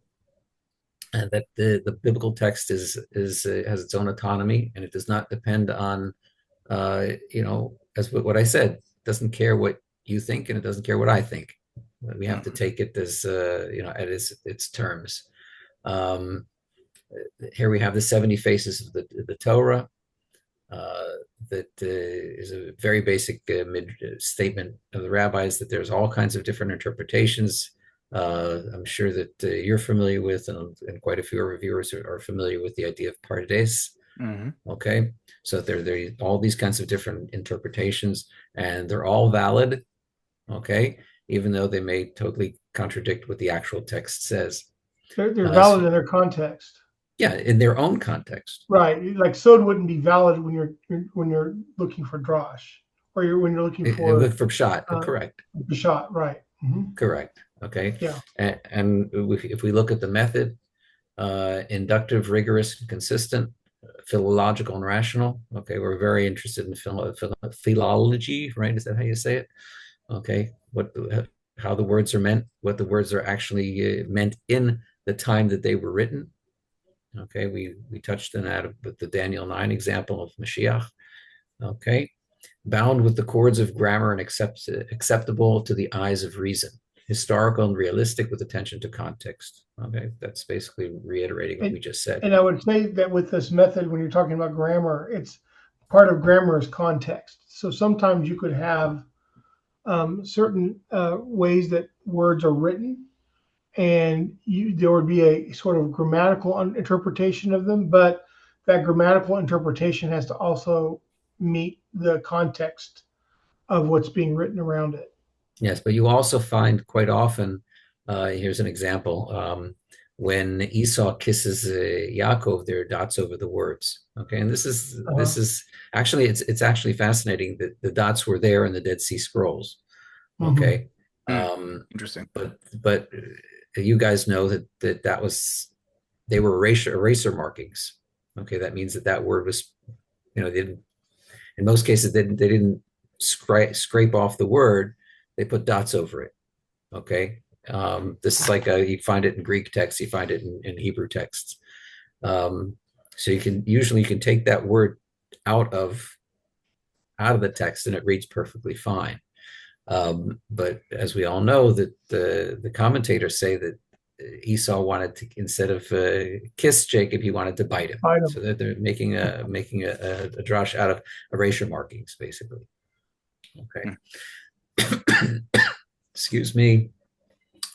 and that the biblical text is has its own autonomy and it does not depend on as what I said, doesn't care what you think and it doesn't care what I think. We have to Hmm. take it as at its terms. Um, Here we have the 70 faces of the Torah. That is a very basic statement of the rabbis that there's all kinds of different interpretations. I'm sure that you're familiar with, and quite a few of our viewers are familiar with the idea of pardes. Hmm. Okay, so there are all these kinds of different interpretations, and they're all valid. Okay, even though they may totally contradict what the actual text says. They're So valid in their context. yeah, in their own context. Right. Like sod wouldn't be valid when you're looking for Drash, or when you're looking Look for for Pshat, uh, correct. Pshat. Right. Correct. Okay. Yeah. And if we look at the method, inductive, rigorous, consistent, philological, and rational. Okay, we're very interested in philology, right? Is that how you say it? Okay, how the words are meant, what the words are actually meant in the time that they were written. Okay, we touched on that with the Daniel 9 example of Mashiach. Okay, bound with the cords of grammar and acceptable to the eyes of reason, historical and realistic with attention to context. Okay, that's basically reiterating what we just said. And I would say that with this method, when you're talking about grammar, it's part of grammar is context. So sometimes you could have certain ways that words are written, and there would be a sort of grammatical interpretation of them, but that grammatical interpretation has to also meet the context of what's being written around it. Yes, but you also find quite often, here's an example, when Esau kisses Yaakov, there are dots over the words. Okay, and this is actually it's actually fascinating that the dots were there in the Dead Sea Scrolls. Okay, Interesting. But you guys know that was they were eraser markings. Okay, that means that word was, they didn't, in most cases they didn't scrape off the word. They put dots over it. Okay. This is like you find it in Greek texts, you find it in Hebrew texts. So you can take that word out of the text and it reads perfectly fine. But as we all know, that the commentators say that Esau wanted to, instead of kiss Jacob, he wanted to bite him. So that they're making a drash out of erasure markings, basically. Okay. Excuse me.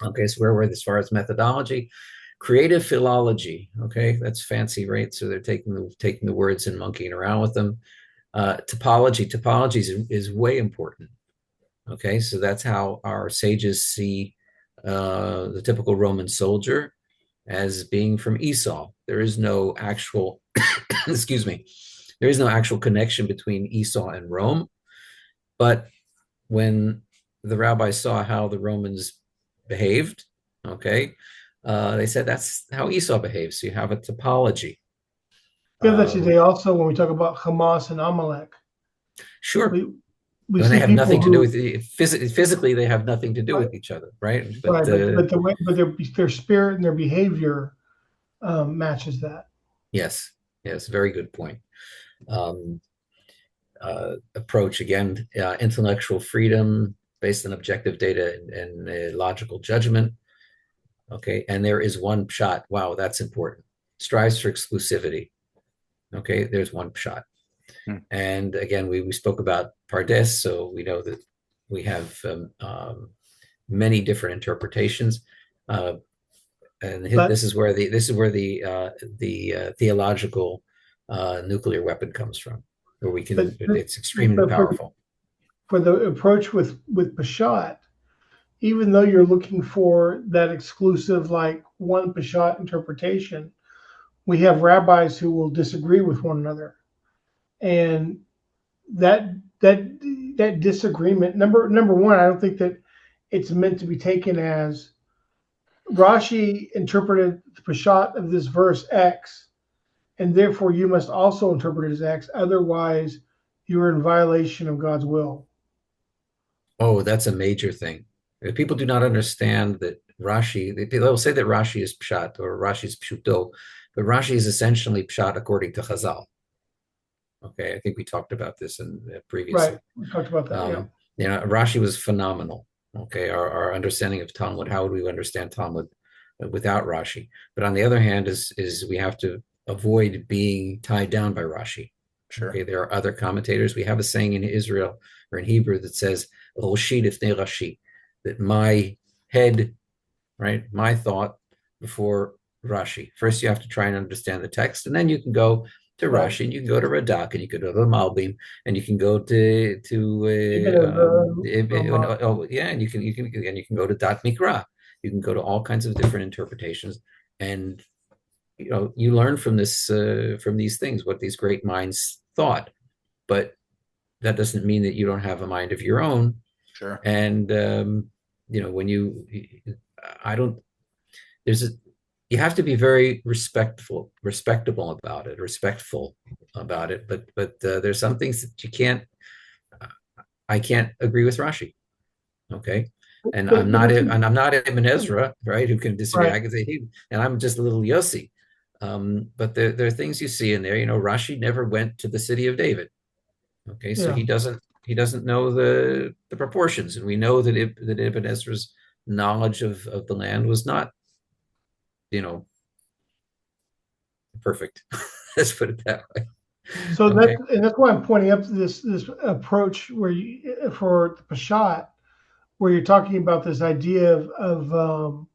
Okay, so where were we as far as methodology? Creative philology. Okay, that's fancy, right? So they're taking the words and monkeying around with them. Topology is way important. Okay, so that's how our sages see the typical Roman soldier as being from Esau. There is no actual, excuse me, there is no actual connection between Esau and Rome. But when the rabbis saw how the Romans behaved, okay, they said that's how Esau behaves. So you have a topology. The other today also, when we talk about Hamas and Amalek, sure, we and see they have nothing to do with physically. They have nothing to do with each other, right? But their spirit and their behavior matches that. Yes, very good point. Approach again, intellectual freedom based on objective data and logical judgment. Okay, and there is one pshat. Wow, that's important. Strives for exclusivity. Okay, there's one pshat. And again, we spoke about Pardes, so we know that we have many different interpretations. This is where the theological nuclear weapon comes from, where we can. It's extremely powerful. For the approach with Pshat, even though you're looking for that exclusive, like one Pshat interpretation, we have rabbis who will disagree with one another, and that disagreement. Number one, I don't think that it's meant to be taken as Rashi interpreted the Pshat of this verse X, and therefore you must also interpret it as X. Otherwise, you are in violation of God's will. Oh, that's a major thing. If people do not understand that Rashi, they'll say that Rashi is Pshat or Rashi is Pshuto, but Rashi is essentially Pshat according to Chazal. Okay, I think we talked about this in previously. Right, we talked about that. Rashi was phenomenal. Okay, our understanding of Talmud, how would we understand Talmud without Rashi? But on the other hand, is we have to avoid being tied down by Rashi. Sure. Okay, there are other commentators. We have a saying in Israel or in Hebrew that says, Roshi lifnei Rashi, that my head, right, my thought before Rashi. First, you have to try and understand the text, and then you can go to Rashi, and you can go to Radak, and you can go to the Malbim, and you can go and you can go to Dat Mikra. You can go to all kinds of different interpretations, and you learn from this from these things what these great minds thought, but that doesn't mean that you don't have a mind of your own. Sure. And when you have to be very respectful about it, but there's some things that you can't. I can't agree with Rashi. Okay. And I'm not Ibn Ezra, right? Who can disagree? Right. I can say and I'm just a little Yossi. But there are things you see in there. Rashi never went to the city of David. Okay, so Yeah. he doesn't know the proportions, and we know that Ibn Ezra's knowledge of the land was not, you know, perfect. Let's put it that way. So Okay. that's why I'm pointing up this approach for the Pshat, where you're talking about this idea of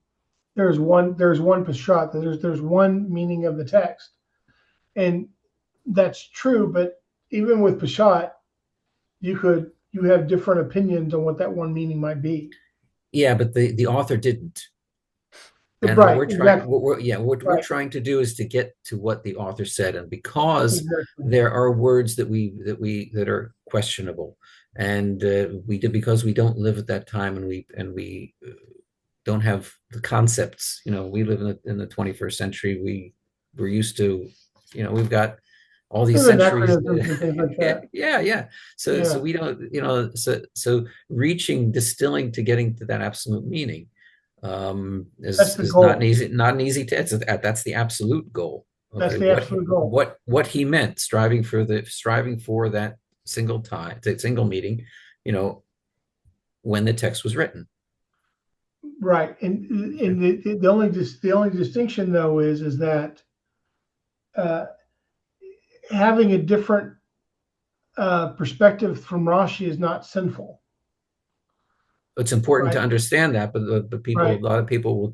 there's one Pshat, there's one meaning of the text, and that's true. But even with Pshat, you have different opinions on what that one meaning might be. Yeah, but the author didn't. And what Right, we're trying, exactly. what we're Right, trying to do is to get to what the author said, and because exactly. there are words that are questionable, and because we don't live at that time, and we don't have the concepts. We live in the 21st century. We're used to, we've got all these There's centuries. anachronisms and things like Yeah, that. yeah, yeah. So Yeah, we don't, so distilling to getting to that absolute meaning that's is the is goal. not an easy test. That's the absolute goal. That's Okay, the absolute goal. what he meant, striving for that single meeting, you know, when the text was written. Right, and the only distinction though is that uh, having a different perspective from Rashi is not sinful. It's important to Right, understand that, but a right. lot of people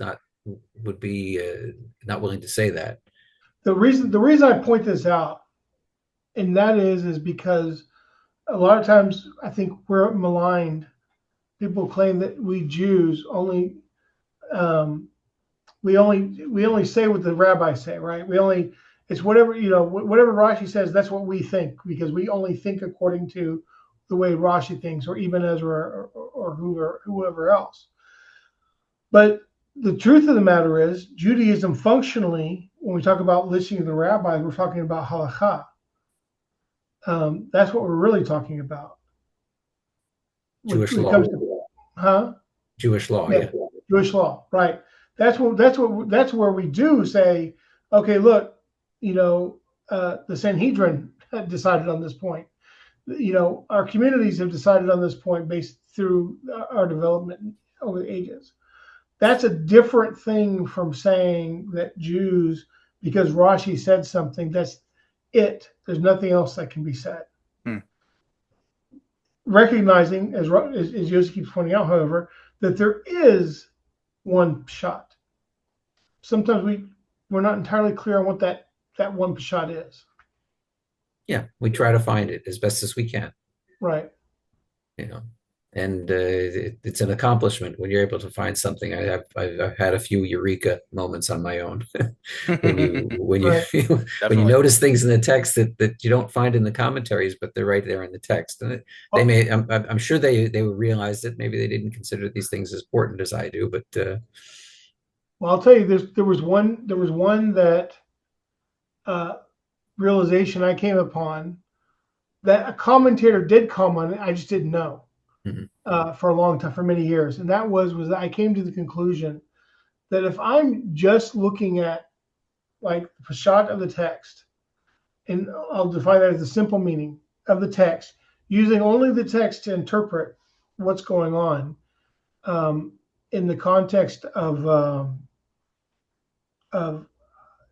would be not willing to say that. The reason I point this out, and that is because a lot of times I think we're maligned. People claim that we Jews um, we only say what the rabbis say, right? It's whatever Rashi says. That's what we think because we only think according to the way Rashi thinks, or even Ezra, or whoever else. But the truth of the matter is, Judaism functionally, when we talk about listening to the rabbis, we're talking about halakha. That's what we're really talking about Jewish when it law. comes to, huh? Jewish law, Yeah, yeah. Jewish law, right? That's where we do say, okay, look, the Sanhedrin had decided on this point. Our communities have decided on this point based through our development over the ages. That's a different thing from saying that Jews, because Rashi said something, that's it. There's nothing else that can be said. Hmm. Recognizing, as Yossi keeps pointing out, however, that there is one Pshat. Sometimes we're not entirely clear on what that one Pshat is. Yeah, we try to find it as best as we can. Right. you know and it's an accomplishment when you're able to find something. I've had a few eureka moments on my own when you when you Right. when you Definitely. notice things in the text that you don't find in the commentaries, but they're right there in the text. And they Well, may I'm sure they would realize that maybe they didn't consider these things as important as I do, but I'll tell you, there was one that uh, realization I came upon that a commentator did comment on it. I just didn't know mhm. for a long time, for many years, and that was that I came to the conclusion that if I'm just looking at like the Pshat of the text, and I'll define that as the simple meaning of the text, using only the text to interpret what's going on um, in the context of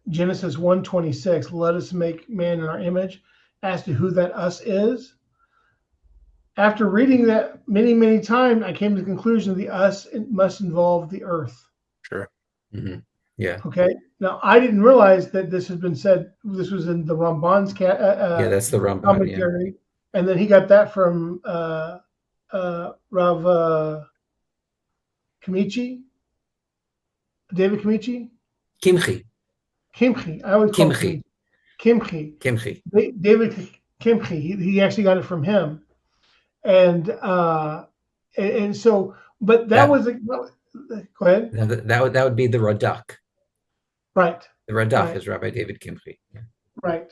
Genesis 1:26, let us make man in our image, as to who that us is. After reading that many, many times, I came to the conclusion the us must involve the earth. Sure. Mm-hmm. Yeah. Okay. Now, I didn't realize that this had been said. This was in the Ramban's Yeah, that's the Ramban. Yeah. commentary, and then he got that from Rav Kamichi, David Kamichi, Kimchi. Kimchi. I always call him Kimchi. Kamichi. Kimchi. Kimchi. David Kimchi. He actually got it from him, and so, but that that was go ahead. that would be the Radak. Right. The Radak Right. is Rabbi David Kimchi. Yeah. Right.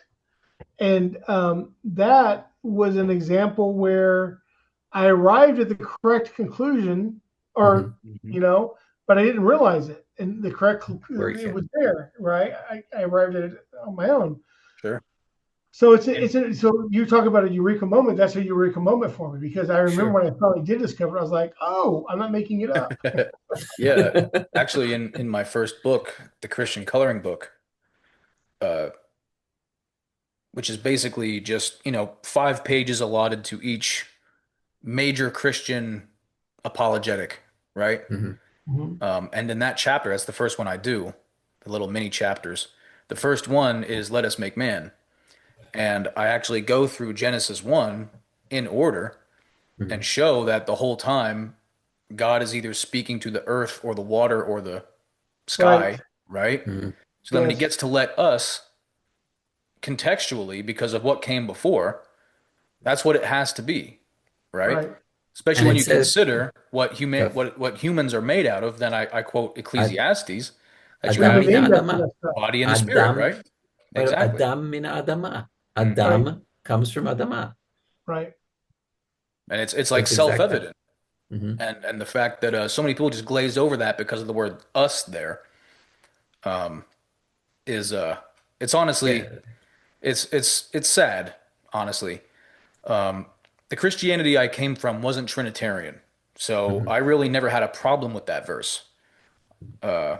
And that was an example where I arrived at the correct conclusion, or Mm-hmm. Mhm. you know, but I didn't realize it. And the correct, Very it cute. was there, right? I arrived at it on my own. Sure. So And so you talk about a eureka moment. That's a eureka moment for me because I remember sure. when I finally did discover it, I was like, oh, I'm not making it up. Yeah. Actually, in my first book, the Christian coloring book, uh, which is basically just, 5 pages allotted to each major Christian apologetic, right? Mhm. Mhm. And in that chapter, that's the first one I do, the little mini chapters. The first one is Let Us Make Man. And I actually go through Genesis 1 in order and Mhm. show that the whole time God is either speaking to the earth or the water or the Right. sky, right? Mhm. So then when he Yes. gets to let us contextually, because of what came before, that's what it has to be, right? Right. Especially And when it you says, consider go, what humans are made out of, then I quote Ad, Ecclesiastes that you Yeah, Adam we're have mina the named after Adama. that stuff. body and the spirit, Adam, right? Exactly. Adam mina Adama. Hmm. Right. Adam comes from Adama. Right. And it's like That's exactly. self-evident. Hmm. And the fact that so many people just glaze over that because of the word us there um, is it's honestly Yeah. it's sad, honestly. Um, the Christianity I came from wasn't Trinitarian, so Hmm. I really never had a problem with that verse. Uh,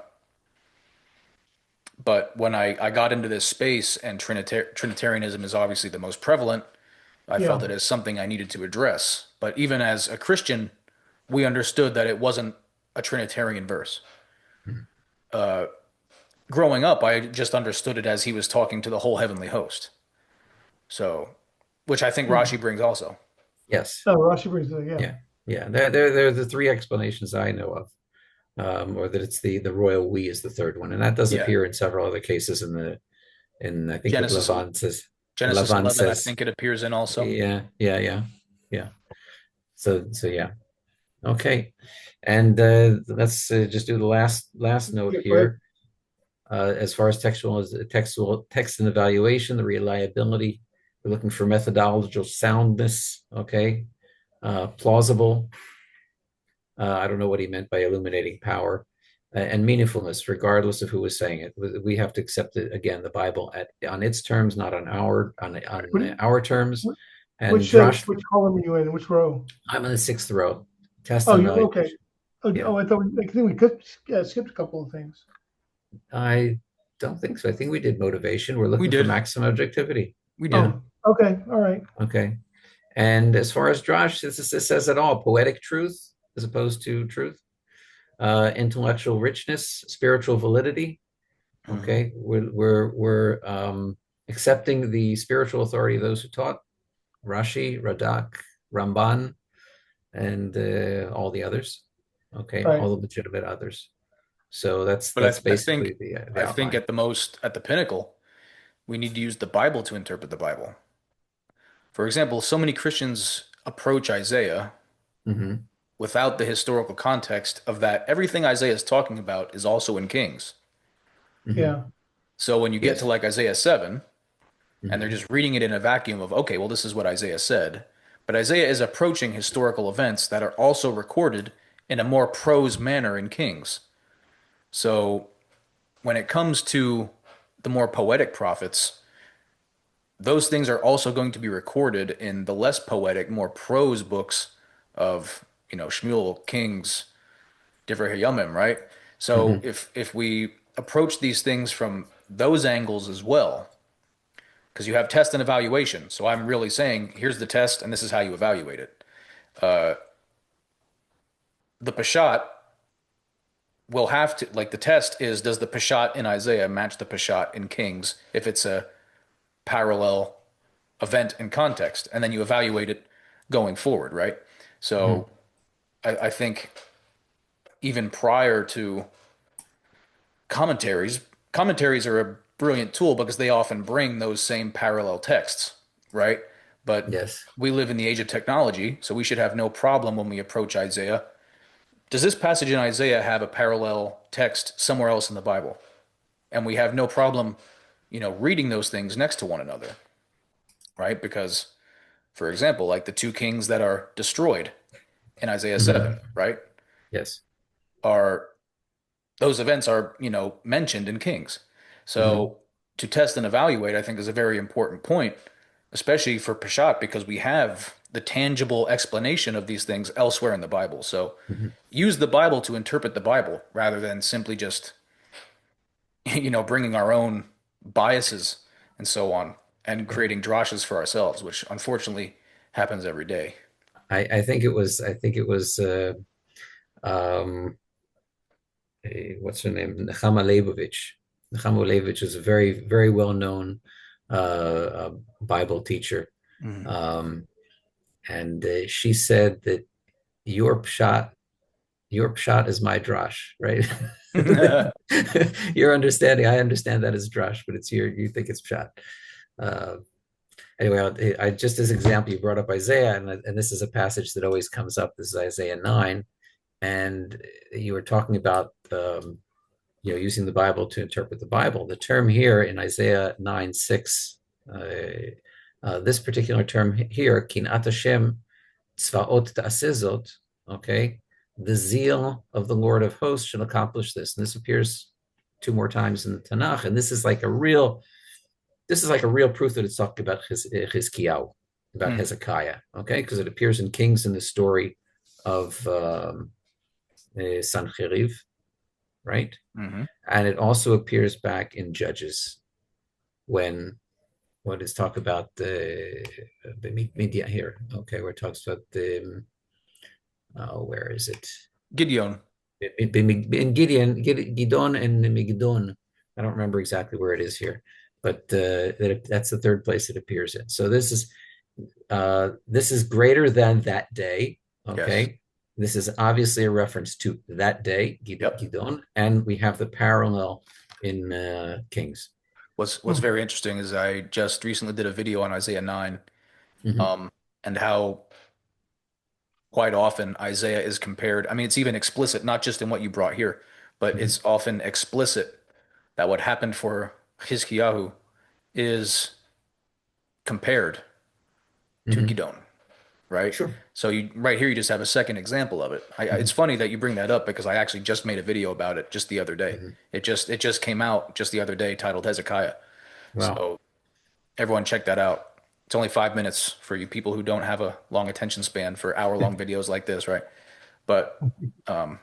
but when I got into this space and Trinitarianism is obviously the most prevalent, I felt Yeah. it as something I needed to address. But even as a Christian, we understood that it wasn't a Trinitarian verse. Uh, Growing up, I just understood it as he was talking to the whole heavenly host. So, which I think Hmm. Rashi brings also. Yes. Oh, Rashi brings it. Yeah. Yeah. Yeah. They're the three explanations I know of. Or that it's the royal we is the third one, and that does Yeah, appear in several other cases in I think what Genesis Lavan says. Genesis Lavan 11, I says, think it appears in also. yeah, yeah, yeah, yeah. So yeah, okay, and let's just do the last note Yeah. Right. here. As far as textual text and evaluation, the reliability, we're looking for methodological soundness. Okay, plausible. I don't know what he meant by illuminating power and meaningfulness, regardless of who was saying it. We have to accept it again, the Bible on its terms, not on What- our terms. And Drash, which column are you in? Which row? I'm in the sixth row. Test Oh, and you okay? evaluation. Oh, Yeah, I think we could skipped a couple of things. I don't think so. I think we did motivation. We're We looking for did. maximum objectivity. We did. Yeah. Oh, okay. All right. Okay. And as far as Drash, this says it all: poetic truth as opposed to truth, intellectual richness, spiritual validity. Hmm. Okay, we're accepting the spiritual authority of those who taught Rashi, Radak, Ramban, and all the others. Okay, Right. all the legitimate others. So that's But I basically think the I think outline. at the most at the pinnacle, we need to use the Bible to interpret the Bible. For example, so many Christians approach Isaiah Hmm. without the historical context of that everything Isaiah is talking about is also in Kings. Hmm. Yeah. So when you get to Yes. like Isaiah 7 and they're Hmm. just reading it in a vacuum of, okay, well, this is what Isaiah said. But Isaiah is approaching historical events that are also recorded in a more prose manner in Kings. So when it comes to the more poetic prophets, those things are also going to be recorded in the less poetic, more prose books of, Shmuel, Kings, Divrei Hayamim, right? So Hmm. if we approach these things from those angles as well, because you have test and evaluation. So I'm really saying, here's the test, and this is how you evaluate it. The Pshat will have to, like, the test is, does the Pshat in Isaiah match the Pshat in Kings if it's a parallel event and context? And then you evaluate it going forward, right? Hmm. So I think even prior to commentaries, commentaries are a brilliant tool because they often bring those same parallel texts, right? But Yes. we live in the age of technology, so we should have no problem when we approach Isaiah. Does this passage in Isaiah have a parallel text somewhere else in the Bible? And we have no problem, reading those things next to one another, right? Because, for example, like the two kings that are destroyed in Isaiah Hmm. 7, right, Yes. are those events are, mentioned in Kings. Hmm. So to test and evaluate, I think is a very important point, especially for Pshat, because we have the tangible explanation of these things elsewhere in the Bible. So Hmm. use the Bible to interpret the Bible rather than simply just, bringing our own biases and so on and Yeah. creating drashes for ourselves, which unfortunately happens every day. I think it was um, what's her name? Nechama Leibovich. Nechama Leibovich is a very, very well-known Bible teacher. Mhm. Um, and she said that your pshat, your pshat is my drash, right? Your understanding, I understand that as drash, but you think it's pshat. Uh, anyway, I just as example, you brought up Isaiah, and this is a passage that always comes up. This is Isaiah 9, and you were talking about using the Bible to interpret the Bible. The term here in Isaiah 9:6, this particular term here, kinat Hashem tzvaot ta'asezot, okay, the zeal of the Lord of hosts shall accomplish this. And this appears two more times in the Tanakh, and this is like a real proof that it's talking about Chizkiyahu, about Mm, Hezekiah, okay, because it appears in Kings in the story of Sancheriv, right? mhm. And it also appears back in Judges when what is talk about the media here. Okay, we're talking about the where is it? Gideon. In Gidon and Migdon. I don't remember exactly where it is here, but that's the third place it appears in. So this is greater than that day. Yes. Okay, this is obviously a reference to that day, Yep. Gidon, and we have the parallel in Kings. What's very interesting is I just recently did a video on Isaiah 9, Hmm. um, and how quite often Isaiah is compared. I mean, it's even explicit, not just in what you brought here, but Hmm. it's often explicit that what happened for Hizkiyahu is compared to Hmm. Gidon, right? Sure. So you right here, you just have a second example of it. It's Hmm. funny that you bring that up because I actually just made a video about it just the other day. Hmm. It just came out just the other day titled Hezekiah. Well, So everyone check that out. It's only 5 minutes for you people who don't have a long attention span for hour-long videos like this, right? But um,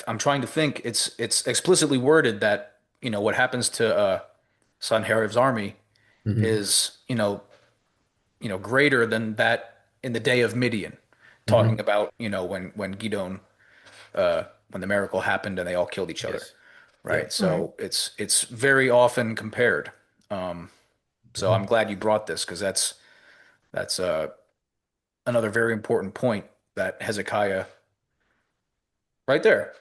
I'm trying to think. It's explicitly worded that what happens to Sanherib's army hmm. is greater than that in the day of Midian, talking Hmm. about when Gidon when the miracle happened and they all killed each other, Yes. Yeah. right? Right. So it's very often compared. So I'm Hmm. glad you brought this because that's another very important point that Hezekiah right there.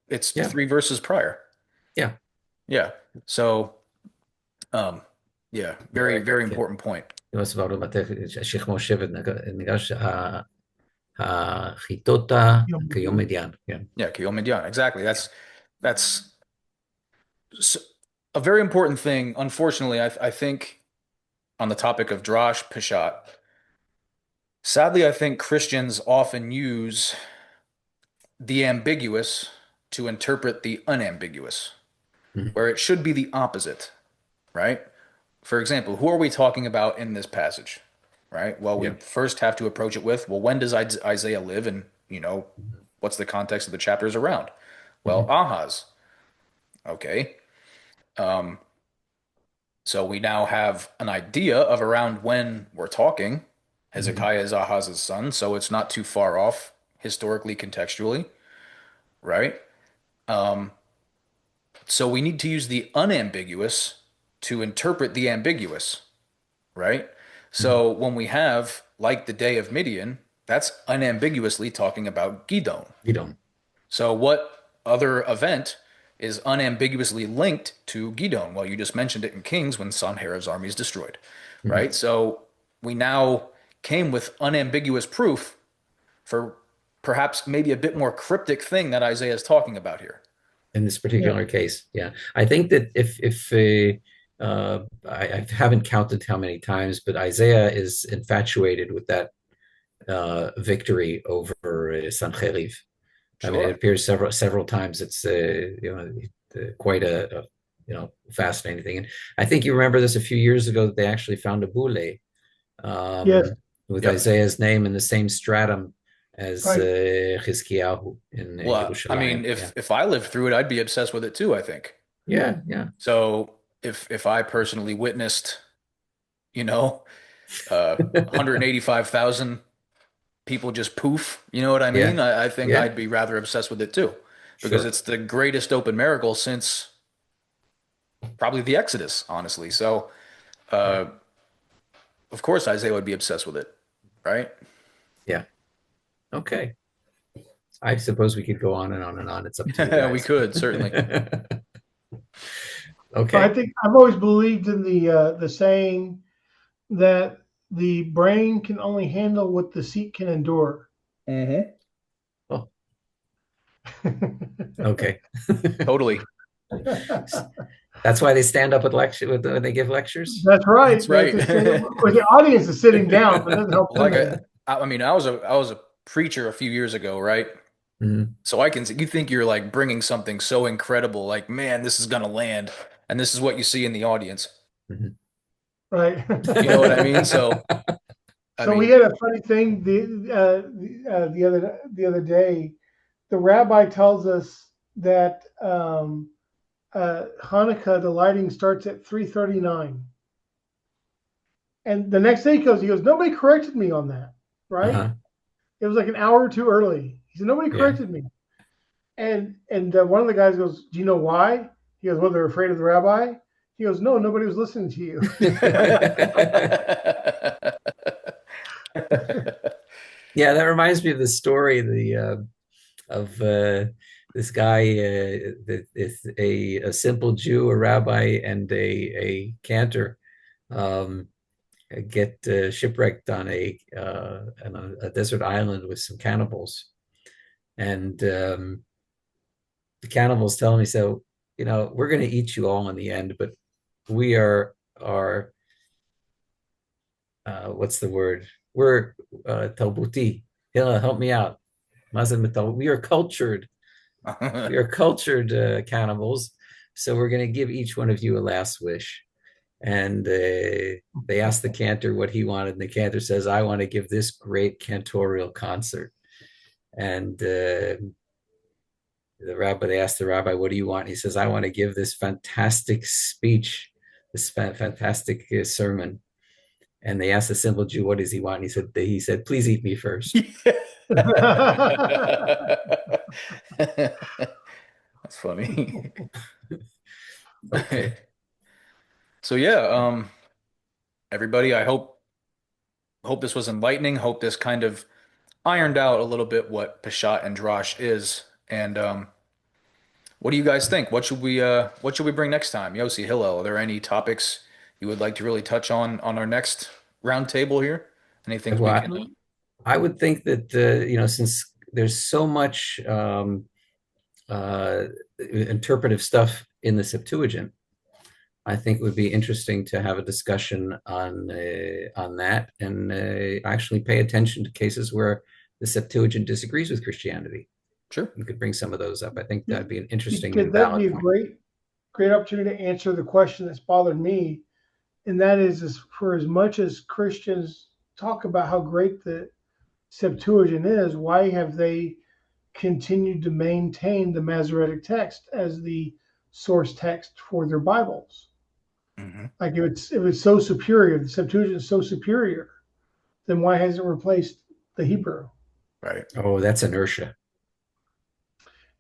It's Yeah. 3 verses prior. Yeah. Yeah. So um yeah, very very כן. important point. הסברנו שכמו שבט ניגש החיטותה Yom כיום Kippur. מדיין. כן. Yeah, Kiyomidian. Exactly. That's s- a very important thing. Unfortunately, I think on the topic of Drash Pshat, sadly, I think Christians often use the ambiguous to interpret the unambiguous, Mhm. where it should be the opposite, right? For example, who are we talking about in this passage, right? Well, we Yeah. first have to approach it with, well, when does Isaiah live, and what's the context of the chapters around? Well, Mhm. Ahaz. Okay. Um, so we now have an idea of around when we're talking. Mhm. Hezekiah is Ahaz's son, so it's not too far off historically, contextually, right? Um, so we need to use the unambiguous to interpret the ambiguous, right? Mhm. So when we have, like the day of Midian, that's unambiguously talking about Gidon. Gidon. So what other event is unambiguously linked to Gidon? Well, you just mentioned it in Kings when Sanherib's army is destroyed, Mhm. right? So we now came with unambiguous proof for perhaps maybe a bit more cryptic thing that Isaiah is talking about here. In this Yeah. particular case, yeah, I think that if I haven't counted how many times, but Isaiah is infatuated with that victory over Sancheriv. I mean, it Sure. appears several times. It's quite a fascinating thing. And I think you remember this a few years ago that they actually found a bule Yes, um, with Yep. Isaiah's name in the same stratum as right. Chizkiyahu in Well, I mean, Yerushalayim. Yeah, if I lived through it, I'd be obsessed with it too, I think. yeah, yeah, So if I personally witnessed, you know, 185,000 people just poof, you know what I yeah, mean? I think yeah. I'd be rather obsessed with it too, because Sure. it's the greatest open miracle since probably the Exodus, honestly. So, Right. uh, of course, Isaiah would be obsessed with it, right? Yeah. Okay. I suppose we could go on and on and on. It's up to you We guys. could certainly. But I Okay. think I've always believed in the saying that the brain can only handle what the seat can endure. Hmm. Oh, okay. Totally. That's why they stand up at lecture when they give lectures. That's right. That's They have right. to stand up. Of course, the audience is sitting down, but it doesn't help them Like any. I mean, I was a preacher a few years ago, right? Mhm, So I can see, you think you're like bringing something so incredible, like, man, this is gonna land, and this is what you see in the audience. mhm. Right. You know what I mean? So, I So we mean, had a funny thing the other day. The rabbi tells us that Hanukkah, the lighting starts at 3:39, and the next day he goes, nobody corrected me on that, right? Uh-huh. It was like an hour or two early. He said nobody Yeah. corrected me, and one of the guys goes, do you know why? He goes, well, they're afraid of the rabbi. He goes, no, nobody was listening to you. Yeah, that reminds me of the story of this guy, a simple Jew, a rabbi, and a cantor um, get shipwrecked on a desert island with some cannibals, and the cannibals tell him, so we're going to eat you all in the end, but we are what's the word? We're talbuti. Help me out. We are cultured. We are cultured cannibals. So we're going to give each one of you a last wish. And they asked the cantor what he wanted. And the cantor says, I want to give this great cantorial concert. And they asked the rabbi, what do you want? He says, I want to give this fantastic speech, this fantastic sermon. And they asked the simple Jew, what does he want? And he said, please eat me first. That's funny. Okay. So yeah, everybody, I hope this was enlightening. Hope this kind of ironed out a little bit what Pshat and Drash is. And what do you guys think? What should we bring next time? Yossi, Hillel, are there any topics you would like to really touch on our next roundtable here? Anything we Well, can I would think that since there's so much interpretive stuff in the Septuagint, I think it would be interesting to have a discussion on that and actually pay attention to cases where the Septuagint disagrees with Christianity. sure. You could bring some of those up. I think that'd be an interesting Because and that'd be valid a point. great opportunity to answer the question that's bothered me, and that is for as much as Christians talk about how great the Septuagint is, why have they continued to maintain the Masoretic text as the source text for their Bibles? Hmm. Like if it's so superior, the Septuagint is so superior, then why hasn't it replaced the Hebrew? Right. Oh, that's inertia.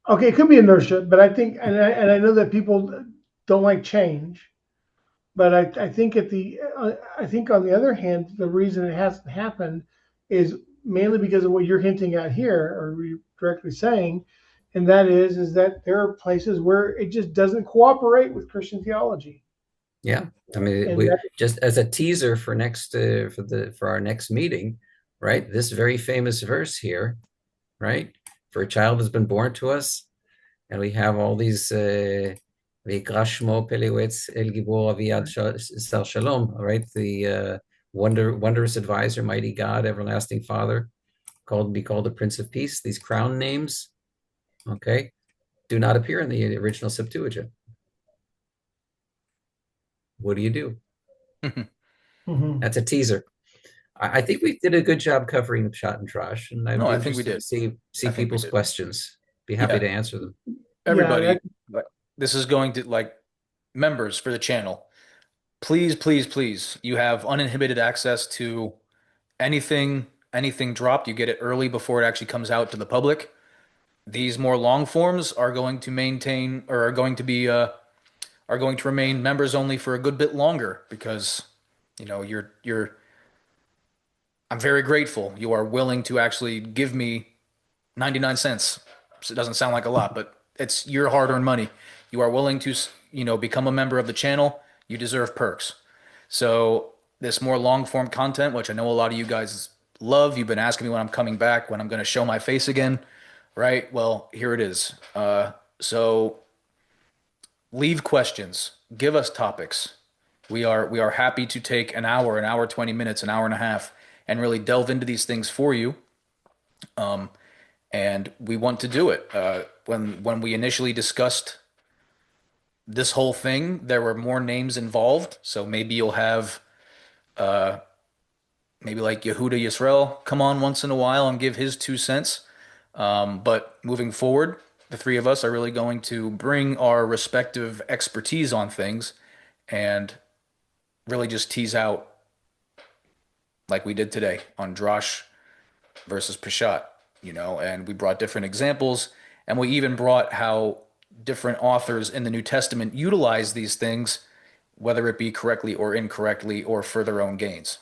Okay, it could be inertia, but I think, and I know that people don't like change, but I think I think on the other hand, the reason it hasn't happened is mainly because of what you're hinting at here, or you're directly saying, and that is that there are places where it just doesn't cooperate with Christian theology, Yeah, I mean, and we that just as a teaser for next for our next meeting, right? This very famous verse here, right? For a child has been born to us, and we have all these V'ikra shmo Pelewetz El Gibor Aviad Sar Shalom, right? The wondrous advisor, mighty God, everlasting Father, be called the Prince of Peace. These crown names, Okay. Do not appear in the original Septuagint. What do you do? Mhm. That's a teaser. I think we did a good job covering the Pshat and Drash, and I'd No, be I think we interested to did. see I think we people's did. questions. Be happy Yeah, to answer them. Yeah, everybody, like, this is going to like members for the channel. Please, please, please, you have uninhibited access to anything dropped. You get it early before it actually comes out to the public. These more long forms are going to maintain or are going to remain members only for a good bit longer because you're I'm very grateful you are willing to actually give me 99 cents. So it doesn't sound like a lot, but it's your hard-earned money. You are willing to, become a member of the channel. You deserve perks. So this more long-form content, which I know a lot of you guys love, you've been asking me when I'm coming back, when I'm going to show my face again, right? Well, here it is. So leave questions, give us topics. We are happy to take an hour 20 minutes, an hour and a half, and really delve into these things for you. And we want to do it. When we initially discussed this whole thing, there were more names involved. So maybe you'll have maybe like Yehuda Yisrael come on once in a while and give his 2 cents. But moving forward, the three of us are really going to bring our respective expertise on things and really just tease out like we did today on Drash versus Pshat, and we brought different examples, and we even brought how different authors in the New Testament utilize these things, whether it be correctly or incorrectly or for their own gains.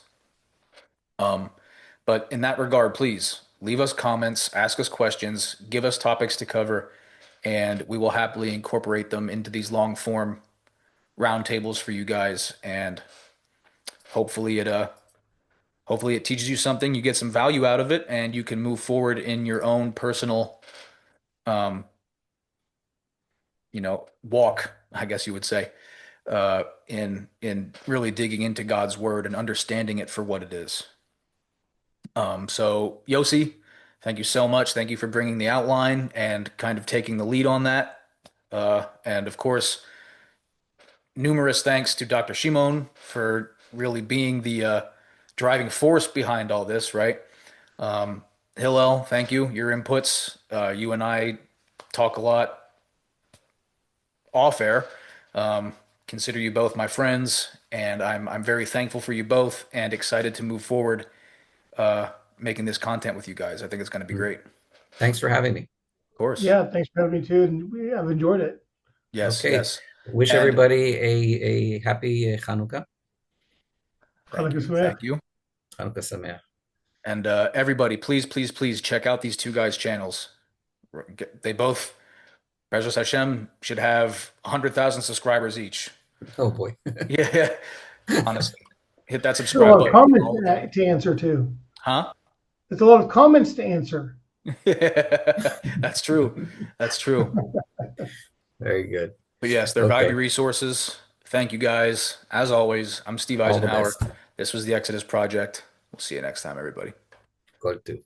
But in that regard, please leave us comments, ask us questions, give us topics to cover, and we will happily incorporate them into these long form roundtables for you guys. And hopefully it teaches you something, you get some value out of it, and you can move forward in your own personal um, walk, I guess you would say, in really digging into God's word and understanding it for what it is. So Yossi, thank you so much. Thank you for bringing the outline and kind of taking the lead on that. And of course, numerous thanks to Dr. Shimon for really being the driving force behind all this, right? Hillel, thank you. Your inputs. You and I talk a lot off air. Um, Consider you both my friends, and I'm very thankful for you both and excited to move forward making this content with you guys. I think it's going to be great. Of Thanks for having me. course. yeah. Thanks for having me too, and I've enjoyed it. Yes, Okay. yes. Wish And everybody a happy Hanukkah. Hanukkah Sameach. thank you. Hanukkah Sameach. And everybody, please, please, please check out these two guys' channels. They both, Bezos Hashem, should have 100,000 subscribers each. Oh boy. Yeah, honestly, hit that There's a subscribe lot of button for comments all of them. to answer too. Huh? There's a lot of comments to answer. That's true. That's true. Very good. But yes, they're Okay. valued resources. Thank you guys. As always, I'm Steve All the Eisenhower. best. This was the Exodus Project. We'll see you next time, everybody. Go to.